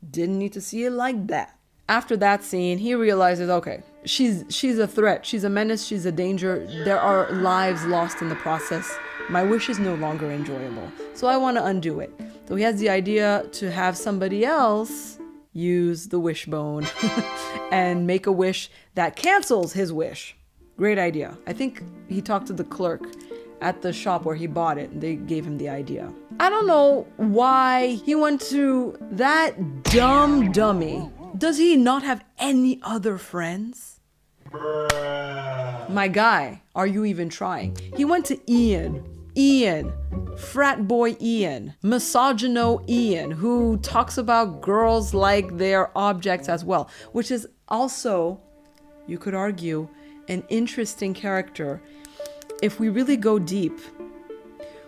Didn't need to see it like that. After that scene, he realizes, okay, she's a threat. She's a menace. She's a danger. There are lives lost in the process. My wish is no longer enjoyable. So I want to undo it. So he has the idea to have somebody else use the wishbone and make a wish that cancels his wish. Great idea. I think he talked to the clerk at the shop where he bought it and they gave him the idea. I don't know why he went to that dumb dummy. Does he not have any other friends? My guy, are you even trying? He went to Ian, frat boy Ian, misogyno Ian, who talks about girls like they're objects as well, which is also, you could argue, an interesting character. If we really go deep,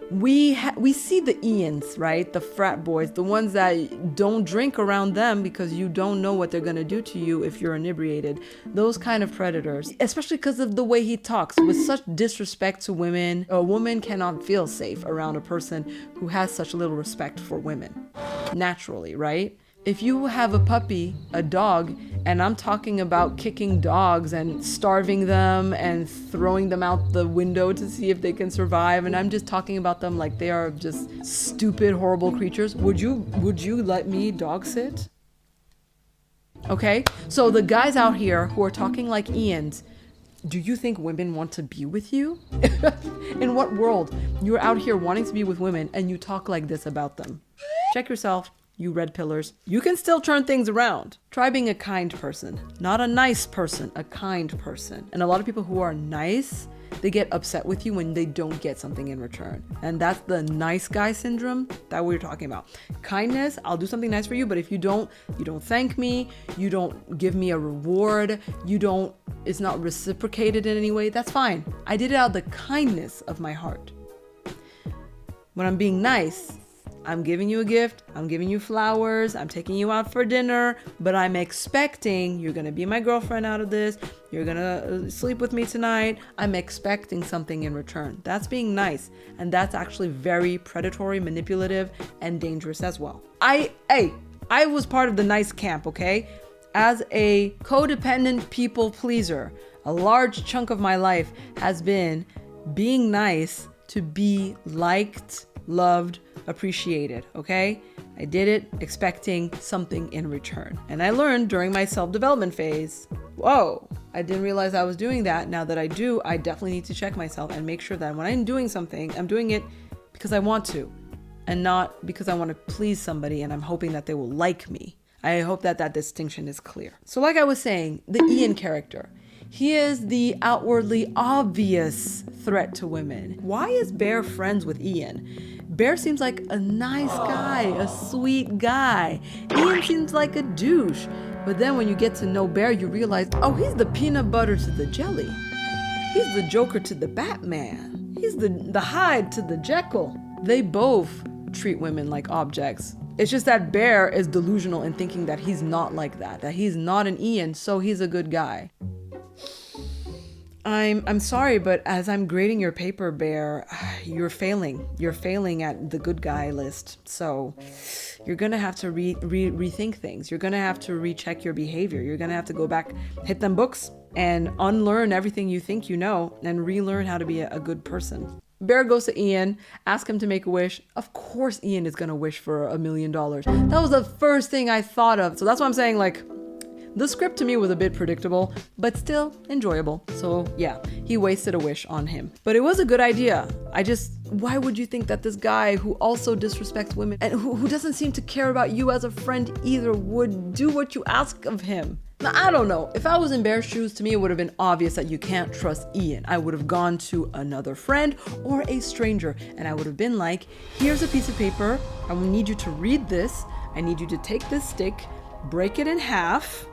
we see the Ians, right? The frat boys, the ones that don't drink around them because you don't know what they're going to do to you if you're inebriated. Those kind of predators, especially because of the way he talks with such disrespect to women. A woman cannot feel safe around a person who has such little respect for women. Naturally, right? If you have a puppy, a dog, and I'm talking about kicking dogs and starving them and throwing them out the window to see if they can survive, and I'm just talking about them like they are just stupid, horrible creatures, would you let me dog sit? Okay, so the guys out here who are talking like Ians, do you think women want to be with you? In what world? You're out here wanting to be with women and you talk like this about them. Check yourself. You red pillars. You can still turn things around. Try being a kind person. Not a nice person, a kind person. And a lot of people who are nice, they get upset with you when they don't get something in return. And that's the nice guy syndrome that we're talking about. Kindness, I'll do something nice for you, but if you don't thank me, you don't give me a reward, it's not reciprocated in any way, that's fine. I did it out of the kindness of my heart. When I'm being nice, I'm giving you a gift, I'm giving you flowers, I'm taking you out for dinner, but I'm expecting you're gonna be my girlfriend out of this, you're gonna sleep with me tonight, I'm expecting something in return. That's being nice, and that's actually very predatory, manipulative, and dangerous as well. I was part of the nice camp, okay? As a codependent people pleaser, a large chunk of my life has been being nice to be liked, loved, appreciated, okay? I did it expecting something in return. And I learned during my self-development phase, whoa, I didn't realize I was doing that. Now that I do, I definitely need to check myself and make sure that when I'm doing something, I'm doing it because I want to and not because I want to please somebody and I'm hoping that they will like me. I hope that that distinction is clear. So like I was saying, the Ian character, he is the outwardly obvious threat to women. Why is Bear friends with Ian? Bear seems like a nice guy, a sweet guy. Ian seems like a douche. But then when you get to know Bear, you realize, oh, he's the peanut butter to the jelly. He's the Joker to the Batman. He's the Hyde to the Jekyll. They both treat women like objects. It's just that Bear is delusional in thinking that he's not like that he's not an Ian, so he's a good guy. I'm sorry, but as I'm grading your paper, Bear, you're failing. You're failing at the good guy list. So you're going to have to rethink things. You're going to have to recheck your behavior. You're going to have to go back, hit them books, and unlearn everything you think you know, and relearn how to be a good person. Bear goes to Ian, asks him to make a wish. Of course Ian is going to wish for $1 million. That was the first thing I thought of. So that's why I'm saying, like, the script to me was a bit predictable, but still enjoyable. So yeah, he wasted a wish on him. But it was a good idea. Why would you think that this guy who also disrespects women and who doesn't seem to care about you as a friend either would do what you ask of him? Now, I don't know. If I was in Bear's shoes, to me, it would have been obvious that you can't trust Ian. I would have gone to another friend or a stranger, and I would have been like, here's a piece of paper. I will need you to read this. I need you to take this stick, break it in half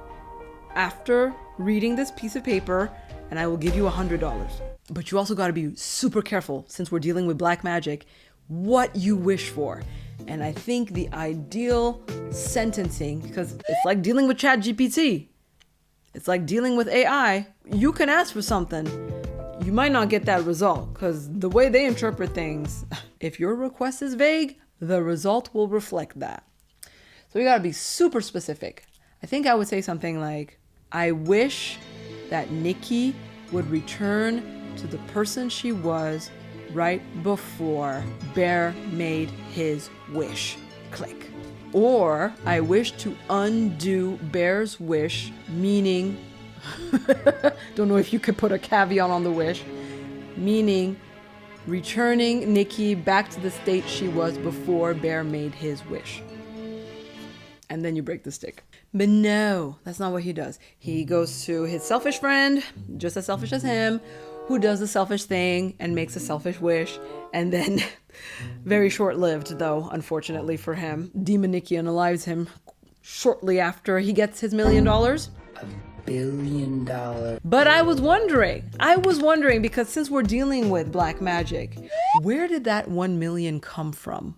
after reading this piece of paper, and I will give you $100. But you also got to be super careful, since we're dealing with black magic, what you wish for. And I think the ideal sentencing, because it's like dealing with ChatGPT, it's like dealing with AI. You can ask for something. You might not get that result, because the way they interpret things, if your request is vague, the result will reflect that. So you got to be super specific. I think I would say something like, I wish that Nikki would return to the person she was right before Bear made his wish. Click. Or I wish to undo Bear's wish, meaning, don't know if you could put a caveat on the wish, meaning returning Nikki back to the state she was before Bear made his wish. And then you break the stick. But no, that's not what he does. He goes to his selfish friend, just as selfish as him, who does the selfish thing and makes a selfish wish. And then, very short-lived though, unfortunately for him, Demon Nikki unalives him shortly after he gets his $1 million. $1 billion. But I was wondering because since we're dealing with black magic, where did that 1 million come from?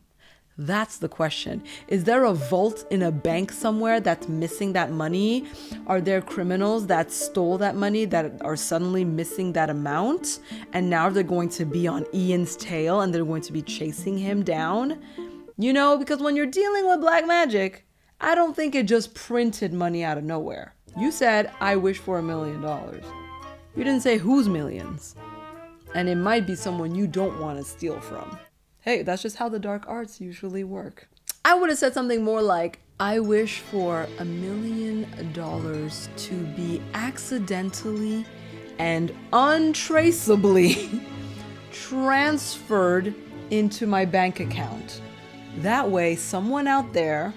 That's the question. Is there a vault in a bank somewhere that's missing that money? Are there criminals that stole that money that are suddenly missing that amount? And now they're going to be on Ian's tail and they're going to be chasing him down? You know, because when you're dealing with black magic, I don't think it just printed money out of nowhere. You said, I wish for $1 million. You didn't say whose millions. And it might be someone you don't want to steal from. Hey, that's just how the dark arts usually work. I would have said something more like, I wish for $1 million to be accidentally and untraceably transferred into my bank account. That way, someone out there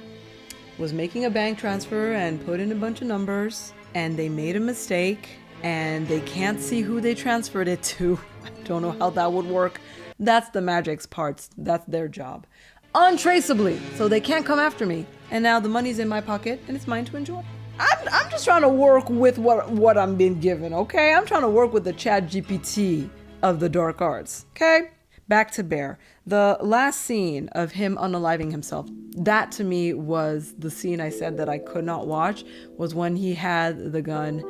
was making a bank transfer and put in a bunch of numbers, and they made a mistake, and they can't see who they transferred it to. I don't know how that would work. That's the magic's parts. That's their job. Untraceably, so they can't come after me. And now the money's in my pocket and it's mine to enjoy. I'm just trying to work with what I'm being given, okay? I'm trying to work with the ChatGPT of the dark arts, okay? Back to Bear. The last scene of him unaliving himself, that to me was the scene I said that I could not watch, was when he had the gun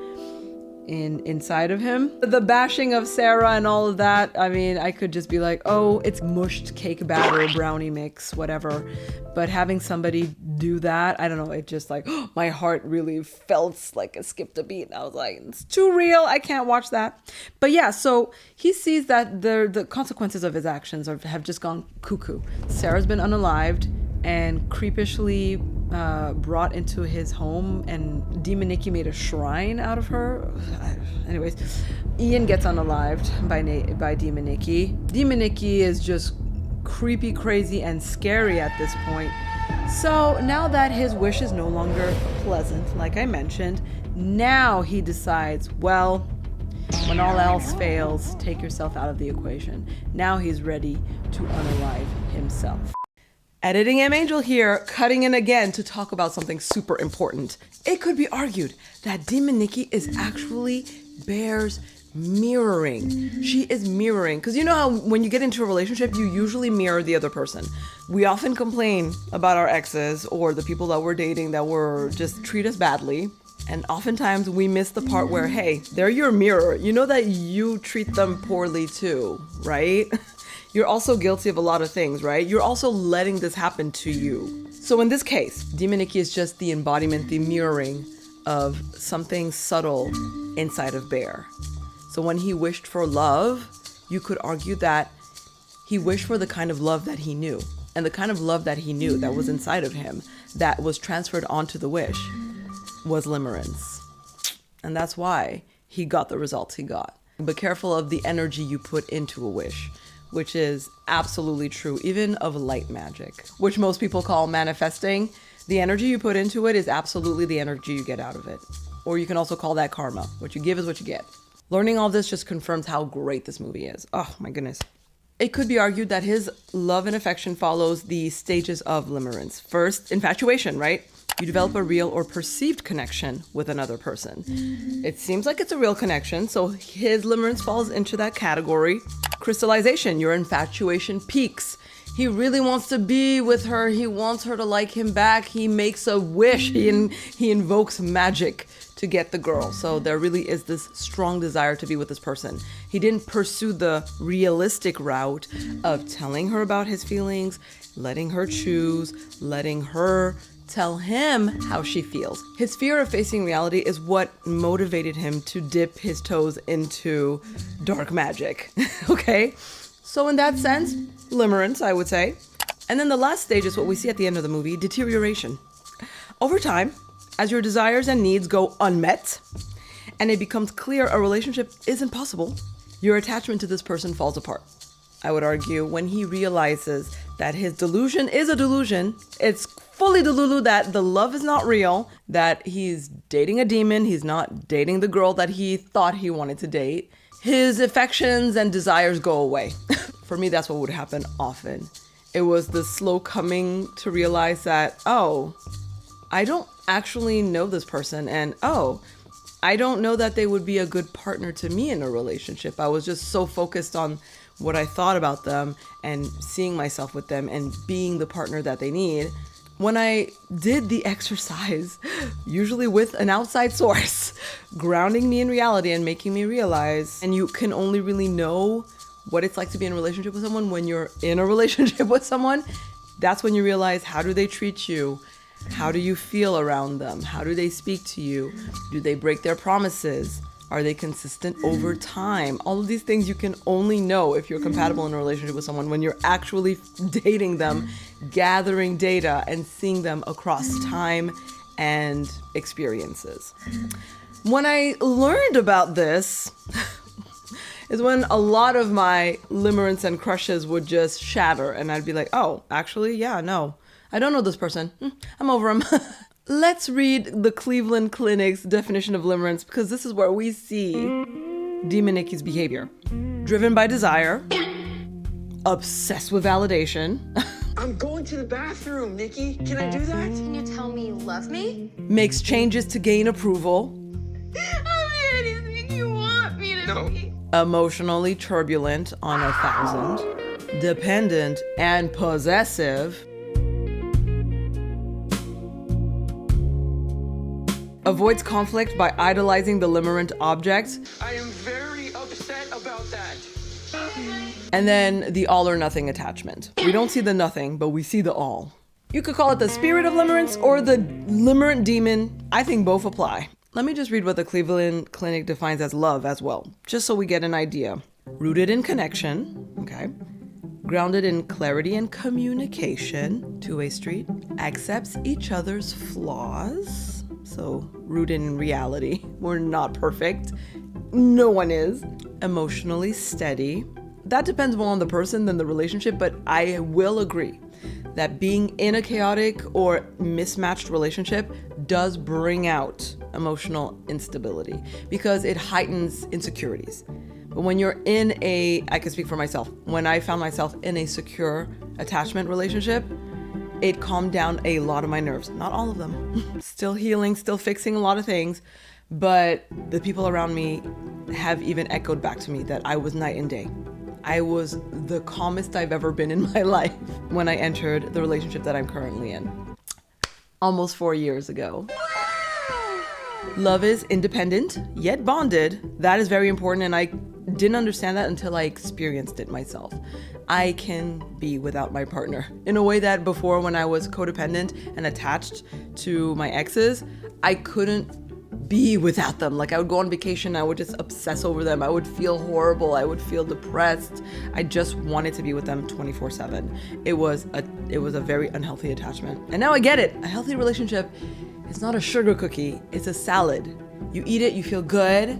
inside of him. The bashing of Sarah and all of that, I mean, I could just be like, oh, it's mushed cake batter, brownie mix, whatever. But having somebody do that, I don't know, it just like, my heart really felt like it skipped a beat. I was like, it's too real, I can't watch that. But yeah, so he sees that the consequences of his actions have just gone cuckoo. Sarah's been unalived and creepishly brought into his home, and Demon Nikki made a shrine out of her. Anyways, Ian gets unalived by Demon Nikki. Demon Nikki is just creepy, crazy, and scary at this point. So now that his wish is no longer pleasant, like I mentioned, now he decides, well, when all else fails, take yourself out of the equation. Now he's ready to unalive himself. Editing M. Angel here, cutting in again to talk about something super important. It could be argued that Demon Nikki is actually Bear's mirroring. She is mirroring, because you know how when you get into a relationship, you usually mirror the other person. We often complain about our exes or the people that we're dating that were just treat us badly. And oftentimes we miss the part where, hey, they're your mirror. You know that you treat them poorly too, right? You're also guilty of a lot of things, right? You're also letting this happen to you. So in this case, Demon Nikki is just the embodiment, the mirroring of something subtle inside of Bear. So when he wished for love, you could argue that He wished for the kind of love that he knew. And the kind of love that he knew that was inside of him, that was transferred onto the wish, was limerence. And that's why he got the results he got. But careful of the energy you put into a wish, which is absolutely true, even of light magic, which most people call manifesting. The energy you put into it is absolutely the energy you get out of it. Or you can also call that karma. What you give is what you get. Learning all this just confirms how great this movie is. Oh my goodness. It could be argued that his love and affection follows the stages of limerence. First, infatuation, right? You develop a real or perceived connection with another person. It seems like it's a real connection, so his limerence falls into that category. Crystallization, your infatuation peaks. He really wants to be with her. He wants her to like him back. He makes a wish. He invokes magic to get the girl. So there really is this strong desire to be with this person. He didn't pursue the realistic route of telling her about his feelings, letting her choose, letting her tell him how she feels. His fear of facing reality is what motivated him to dip his toes into dark magic. Okay? So in that sense, limerence, I would say. And then the last stage is what we see at the end of the movie, deterioration. Over time, as your desires and needs go unmet, and it becomes clear a relationship isn't possible, your attachment to this person falls apart. I would argue when he realizes that his delusion is a delusion, it's fully delulu that the love is not real, that he's dating a demon, he's not dating the girl that he thought he wanted to date, his affections and desires go away. For me, that's what would happen often. It was the slow coming to realize that, oh, I don't actually know this person, and oh, I don't know that they would be a good partner to me in a relationship. I was just so focused on what I thought about them and seeing myself with them and being the partner that they need. When I did the exercise, usually with an outside source, grounding me in reality and making me realize, and you can only really know what it's like to be in a relationship with someone when you're in a relationship with someone, that's when you realize, how do they treat you? How do you feel around them? How do they speak to you? Do they break their promises? Are they consistent over time? All of these things you can only know if you're compatible in a relationship with someone when you're actually dating them, gathering data, and seeing them across time and experiences. When I learned about this is when a lot of my limerence and crushes would just shatter, and I'd be like, oh, actually, yeah, no. I don't know this person. I'm over him. Let's read the Cleveland Clinic's definition of limerence, because this is where we see Demon Nikki's behavior. Driven by desire, obsessed with validation. I'm going to the bathroom, Nikki. Can I do that? Can you tell me you love me? Makes changes to gain approval. I'll be anything you want me to be. Emotionally turbulent on 1,000. Dependent and possessive. Avoids conflict by idolizing the limerent object. I am very upset about that. And then the all or nothing attachment. We don't see the nothing, but we see the all. You could call it the spirit of limerence or the limerent demon. I think both apply. Let me just read what the Cleveland Clinic defines as love as well, just so we get an idea. Rooted in connection, okay. Grounded in clarity and communication, two-way street. Accepts each other's flaws. So rooted in reality. We're not perfect. No one is. Emotionally steady. That depends more on the person than the relationship, but I will agree that being in a chaotic or mismatched relationship does bring out emotional instability because it heightens insecurities. But when you're in I can speak for myself, when I found myself in a secure attachment relationship, it calmed down a lot of my nerves. Not all of them. Still healing, still fixing a lot of things. But the people around me have even echoed back to me that I was night and day. I was the calmest I've ever been in my life when I entered the relationship that I'm currently in. Almost 4 years ago. Love is independent, yet bonded. That is very important, and I didn't understand that until I experienced it myself. I can be without my partner in a way that before, when I was codependent and attached to my exes, I couldn't be without them. Like I would go on vacation, I would just obsess over them. I would feel horrible. I would feel depressed. I just wanted to be with them 24/7. It was a very unhealthy attachment. And now I get it. A healthy relationship is not a sugar cookie. It's a salad. You eat it, you feel good.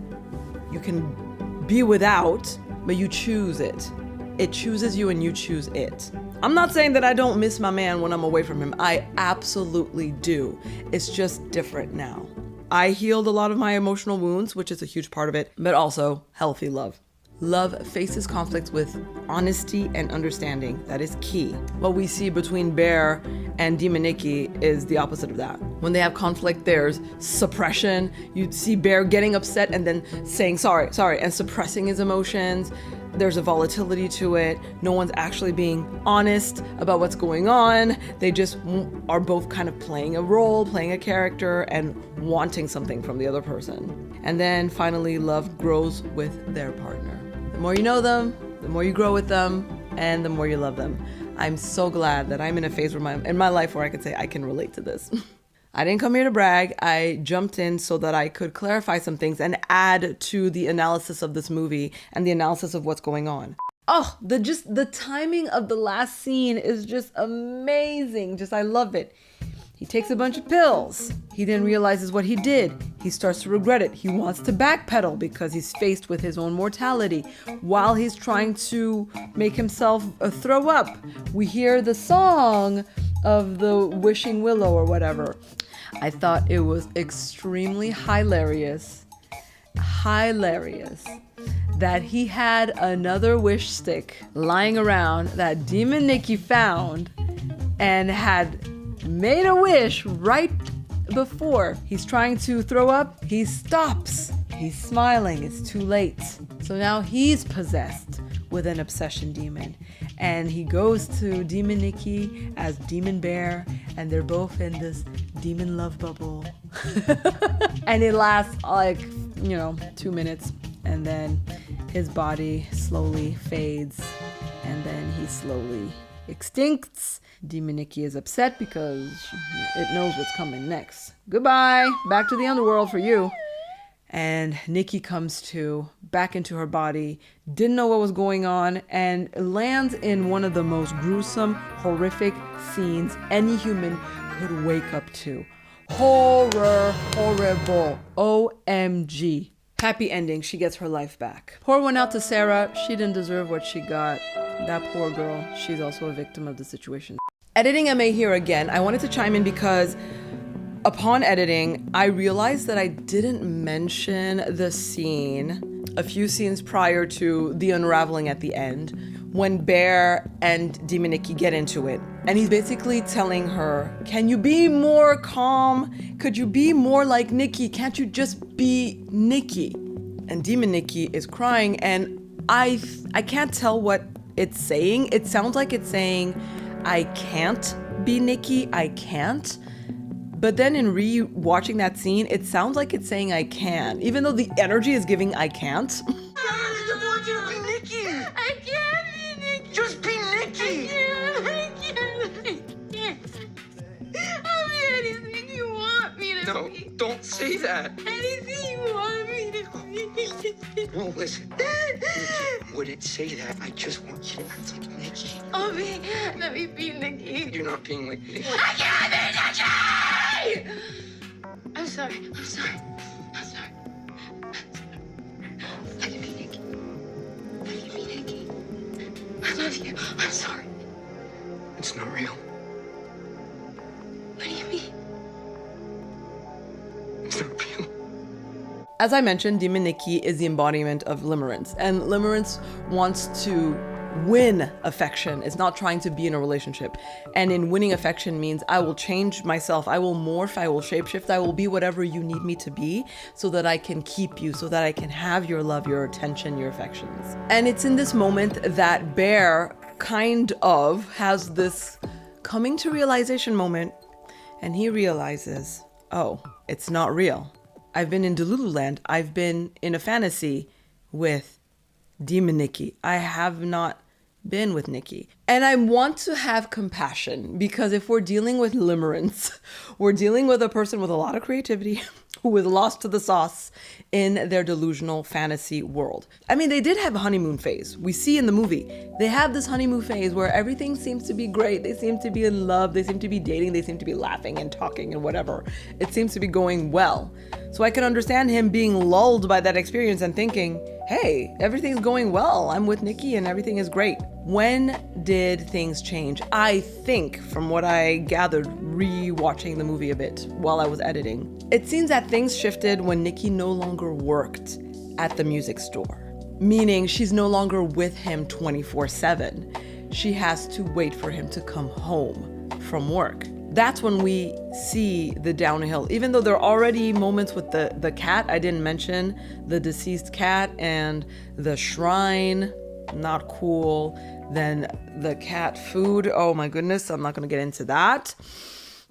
You can be without, but you choose it. It chooses you and you choose it. I'm not saying that I don't miss my man when I'm away from him. I absolutely do. It's just different now. I healed a lot of my emotional wounds, which is a huge part of it, but also healthy love. Love faces conflicts with honesty and understanding. That is key. What we see between Bear and Demon Nikki is the opposite of that. When they have conflict, there's suppression. You see Bear getting upset and then saying sorry, and suppressing his emotions. There's a volatility to it. No one's actually being honest about what's going on. They just are both kind of playing a role, playing a character, and wanting something from the other person. And then finally, love grows with their partner. The more you know them, the more you grow with them, and the more you love them. I'm so glad that I'm in a phase in my life where I could say I can relate to this. I didn't come here to brag. I jumped in so that I could clarify some things and add to the analysis of this movie and the analysis of what's going on. Oh, the timing of the last scene is just amazing. I love it. He takes a bunch of pills. He then realizes what he did. He starts to regret it. He wants to backpedal because he's faced with his own mortality while he's trying to make himself throw up. We hear the song of the Wishing Willow or whatever. I thought it was extremely hilarious that he had another wish stick lying around that Demon Nikki found and had made a wish right before he's trying to throw up. He stops. He's smiling. It's too late. So now he's possessed with an obsession demon. And he goes to Demon Nikki as Demon Bear, and they're both in this demon love bubble. And it lasts 2 minutes, and then his body slowly fades, and then he slowly extincts. Demon Nikki is upset because it knows what's coming next. Goodbye, back to the underworld for you. And Nikki comes back into her body, didn't know what was going on, and lands in one of the most gruesome, horrific scenes any human could wake up to. Horrible. OMG. Happy ending, she gets her life back. Pour one out to Sarah. She didn't deserve what she got. That poor girl, she's also a victim of the situation. Editing MA here again. I wanted to chime in because upon editing, I realized that I didn't mention the scene, a few scenes prior to the unraveling at the end, when Bear and Demon Nikki get into it. And he's basically telling her, can you be more calm? Could you be more like Nikki? Can't you just be Nikki? And Demon Nikki is crying, and I can't tell what it's saying. It sounds like it's saying, I can't be Nikki, I can't. But then in re-watching that scene, it sounds like it's saying I can, even though the energy is giving I can't. I want you to be Nikki. I can't be Nikki. Just be Nikki. I can't. I'll be anything you want me to No, be. don't say that. Anything you want me to be. No, listen. Nikki, wouldn't say that. I just want you to act like Nikki. Let me be Nikki. You're not being like Nikki. I can't be Nikki! I'm sorry. I can be Nikki. I love you. I'm sorry. It's not real. What do you mean? It's not real. As I mentioned, Demon Nikki is the embodiment of Limerence, and Limerence wants to win affection. It's not trying to be in a relationship. And in winning affection means I will change myself, I will morph, I will shapeshift, I will be whatever you need me to be so that I can keep you, so that I can have your love, your attention, your affections. And it's in this moment that Bear kind of has this coming to realization moment, and he realizes, oh, it's not real. I've been in Delulu land. I've been in a fantasy with Demon Nikki. I have not been with Nikki. And I want to have compassion, because if we're dealing with limerence, we're dealing with a person with a lot of creativity who is lost to the sauce in their delusional fantasy world. I mean, they did have a honeymoon phase. We see in the movie, they have this honeymoon phase where everything seems to be great. They seem to be in love. They seem to be dating. They seem to be laughing and talking and whatever. It seems to be going well. So I can understand him being lulled by that experience and thinking, hey, everything's going well. I'm with Nikki and everything is great. When did things change? I think, from what I gathered re-watching the movie a bit while I was editing, it seems that things shifted when Nikki no longer worked at the music store. Meaning she's no longer with him 24/7. She has to wait for him to come home from work. That's when we see the downhill. Even though there are already moments with the cat, I didn't mention the deceased cat and the shrine, not cool. Then the cat food, oh my goodness, I'm not gonna get into that.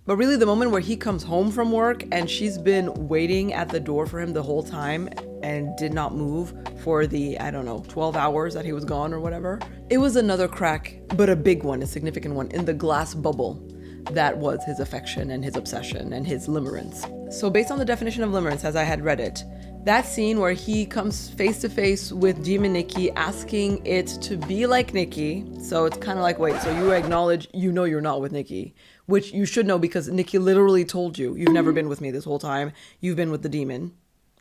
But really the moment where he comes home from work and she's been waiting at the door for him the whole time and did not move for the, 12 hours that he was gone or whatever. It was another crack, but a big one, a significant one, in the glass bubble that was his affection and his obsession and his limerence. So based on the definition of limerence as I had read it, that scene where he comes face to face with Demon Nikki asking it to be like Nikki. So it's kind of like, wait, so you acknowledge you know you're not with Nikki, which you should know because Nikki literally told you, you've never been with me this whole time. You've been with the demon.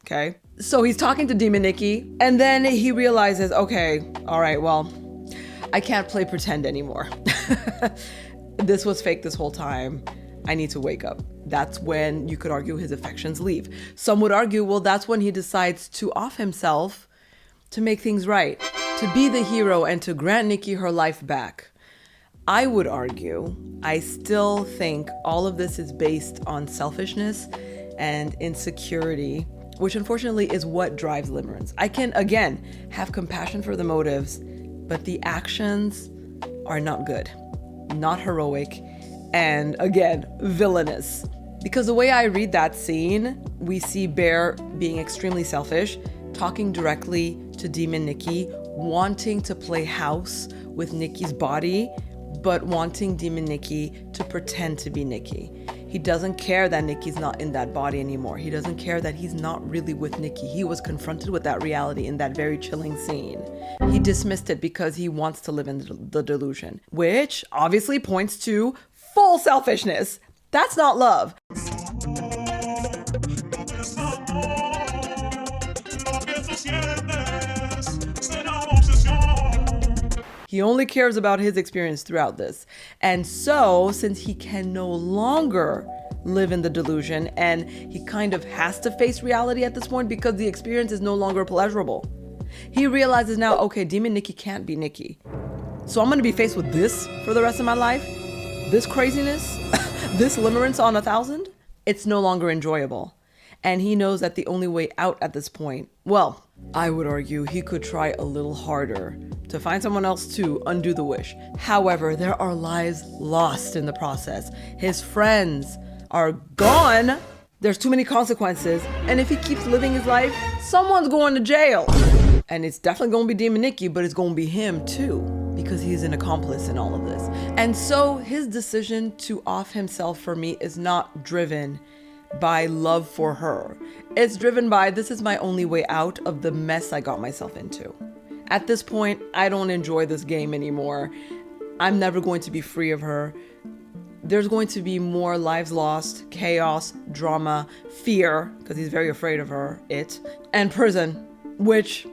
Okay. So he's talking to Demon Nikki and then he realizes, okay, all right, well, I can't play pretend anymore. This was fake this whole time. I need to wake up. That's when you could argue his affections leave. Some would argue, well, that's when he decides to off himself to make things right, to be the hero and to grant Nikki her life back. I would argue, I still think all of this is based on selfishness and insecurity, which unfortunately is what drives limerence. I can, again, have compassion for the motives, but the actions are not good, not heroic, and again, villainous. Because the way I read that scene, we see Bear being extremely selfish, talking directly to Demon Nikki, wanting to play house with Nikki's body, but wanting Demon Nikki to pretend to be Nikki. He doesn't care that Nikki's not in that body anymore. He doesn't care that he's not really with Nikki. He was confronted with that reality in that very chilling scene. He dismissed it because he wants to live in the delusion, which obviously points to full selfishness. That's not love. He only cares about his experience throughout this. And so, since he can no longer live in the delusion and he kind of has to face reality at this point because the experience is no longer pleasurable, he realizes now, okay, Demon Nikki can't be Nikki. So I'm going to be faced with this for the rest of my life? This craziness? This limerence on 1,000? It's no longer enjoyable. And he knows that the only way out at this point, well, I would argue he could try a little harder to find someone else to undo the wish. However, there are lives lost in the process. His friends are gone. There's too many consequences. And if he keeps living his life, someone's going to jail. And it's definitely going to be Demon Nikki, but it's going to be him too, because he's an accomplice in all of this. And so his decision to off himself for me is not driven by love for her. It's driven by, this is my only way out of the mess I got myself into. At this point, I don't enjoy this game anymore. I'm never going to be free of her. There's going to be more lives lost, chaos, drama, fear, because he's very afraid of her, and prison, which,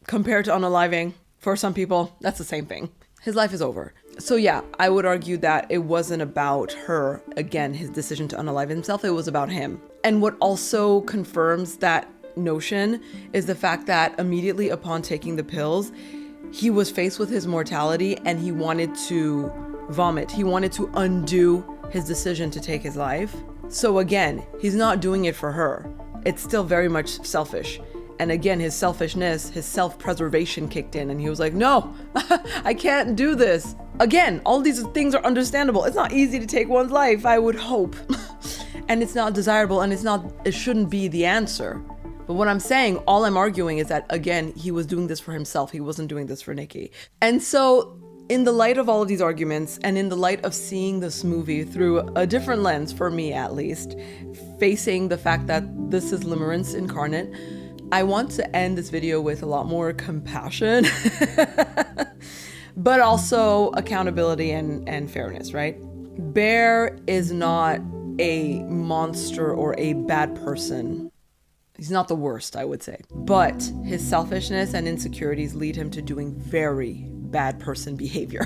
compared to unaliving, for some people, that's the same thing. His life is over. So yeah, I would argue that it wasn't about her, again, his decision to unalive himself, it was about him. And what also confirms that notion is the fact that immediately upon taking the pills, he was faced with his mortality and he wanted to vomit. He wanted to undo his decision to take his life. So again, he's not doing it for her. It's still very much selfish. And again, his selfishness, his self-preservation kicked in and he was like, no, I can't do this. Again, all these things are understandable. It's not easy to take one's life, I would hope. And it's not desirable and it shouldn't be the answer. But what I'm saying, all I'm arguing is that, again, he was doing this for himself. He wasn't doing this for Nikki. And so In the light of all of these arguments, and in the light of seeing this movie through a different lens, for me at least, facing the fact that this is Limerence incarnate, I want to end this video with a lot more compassion, but also accountability and fairness, right? Bear is not a monster or a bad person. He's not the worst, I would say. But his selfishness and insecurities lead him to doing very bad person behavior.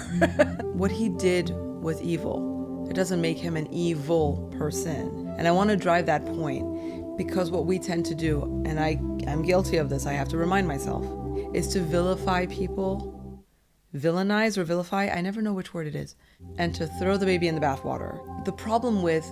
What he did was evil. It doesn't make him an evil person. And I want to drive that point because what we tend to do, and I'm guilty of this, I have to remind myself, is to vilify people, villainize or vilify, I never know which word it is, and to throw the baby in the bathwater. The problem with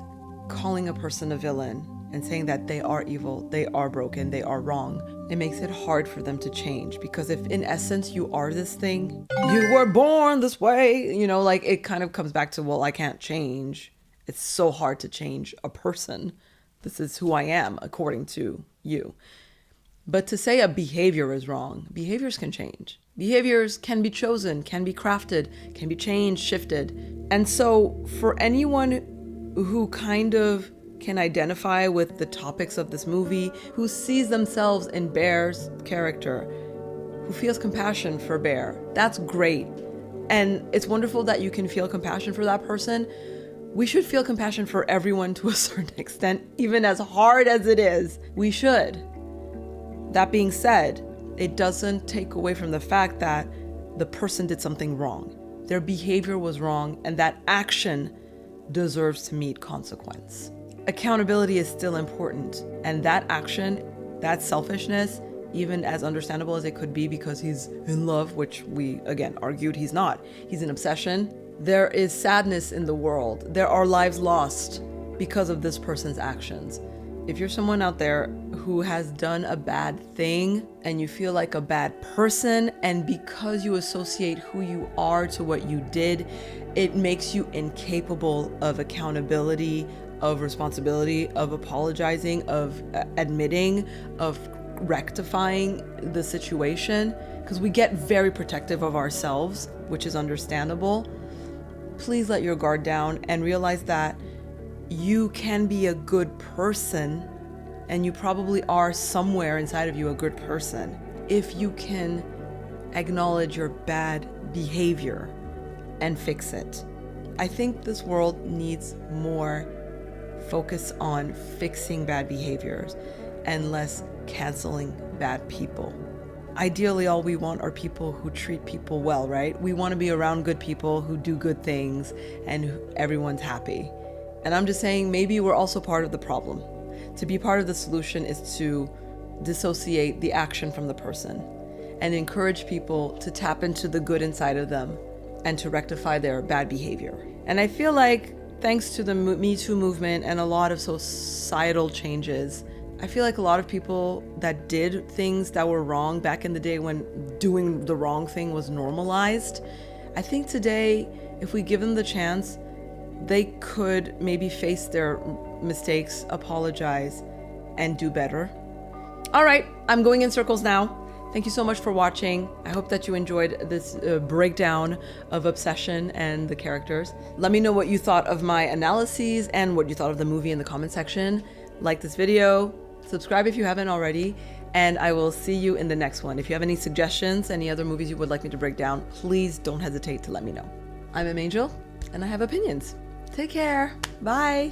calling a person a villain and saying that they are evil, they are broken, they are wrong, it makes it hard for them to change. Because if in essence you are this thing, you were born this way, you know, like it kind of comes back to, well, I can't change. It's so hard to change a person. This is who I am according to you. But to say a behavior is wrong, behaviors can change. Behaviors can be chosen, can be crafted, can be changed, shifted. And so for anyone who kind of can identify with the topics of this movie, who sees themselves in Bear's character, who feels compassion for Bear, that's great. And it's wonderful that you can feel compassion for that person. We should feel compassion for everyone to a certain extent, even as hard as it is. We should. That being said, it doesn't take away from the fact that the person did something wrong. Their behavior was wrong, and that action deserves to meet consequence. Accountability is still important, and that action, that selfishness, even as understandable as it could be because he's in love, which we, again, argued he's not. He's an obsession. There is sadness in the world. There are lives lost because of this person's actions. If you're someone out there who has done a bad thing and you feel like a bad person, and because you associate who you are to what you did, it makes you incapable of accountability, of responsibility, of apologizing, of admitting, of rectifying the situation, because we get very protective of ourselves, which is understandable. Please let your guard down and realize that you can be a good person, and you probably are somewhere inside of you a good person, if you can acknowledge your bad behavior and fix it. I think this world needs more focus on fixing bad behaviors and less canceling bad people. Ideally, all we want are people who treat people well, right? We want to be around good people who do good things and everyone's happy. And I'm just saying, maybe we're also part of the problem. To be part of the solution is to dissociate the action from the person and encourage people to tap into the good inside of them and to rectify their bad behavior. And I feel like thanks to the Me Too movement and a lot of societal changes, I feel like a lot of people that did things that were wrong back in the day when doing the wrong thing was normalized, I think today, if we give them the chance, they could maybe face their mistakes, apologize, and do better. All right, I'm going in circles now. Thank you so much for watching. I hope that you enjoyed this breakdown of Obsession and the characters. Let me know what you thought of my analyses and what you thought of the movie in the comment section. Like this video, subscribe if you haven't already, and I will see you in the next one. If you have any suggestions, any other movies you would like me to break down, please don't hesitate to let me know. I'm Angel, and I have opinions. Take care. Bye.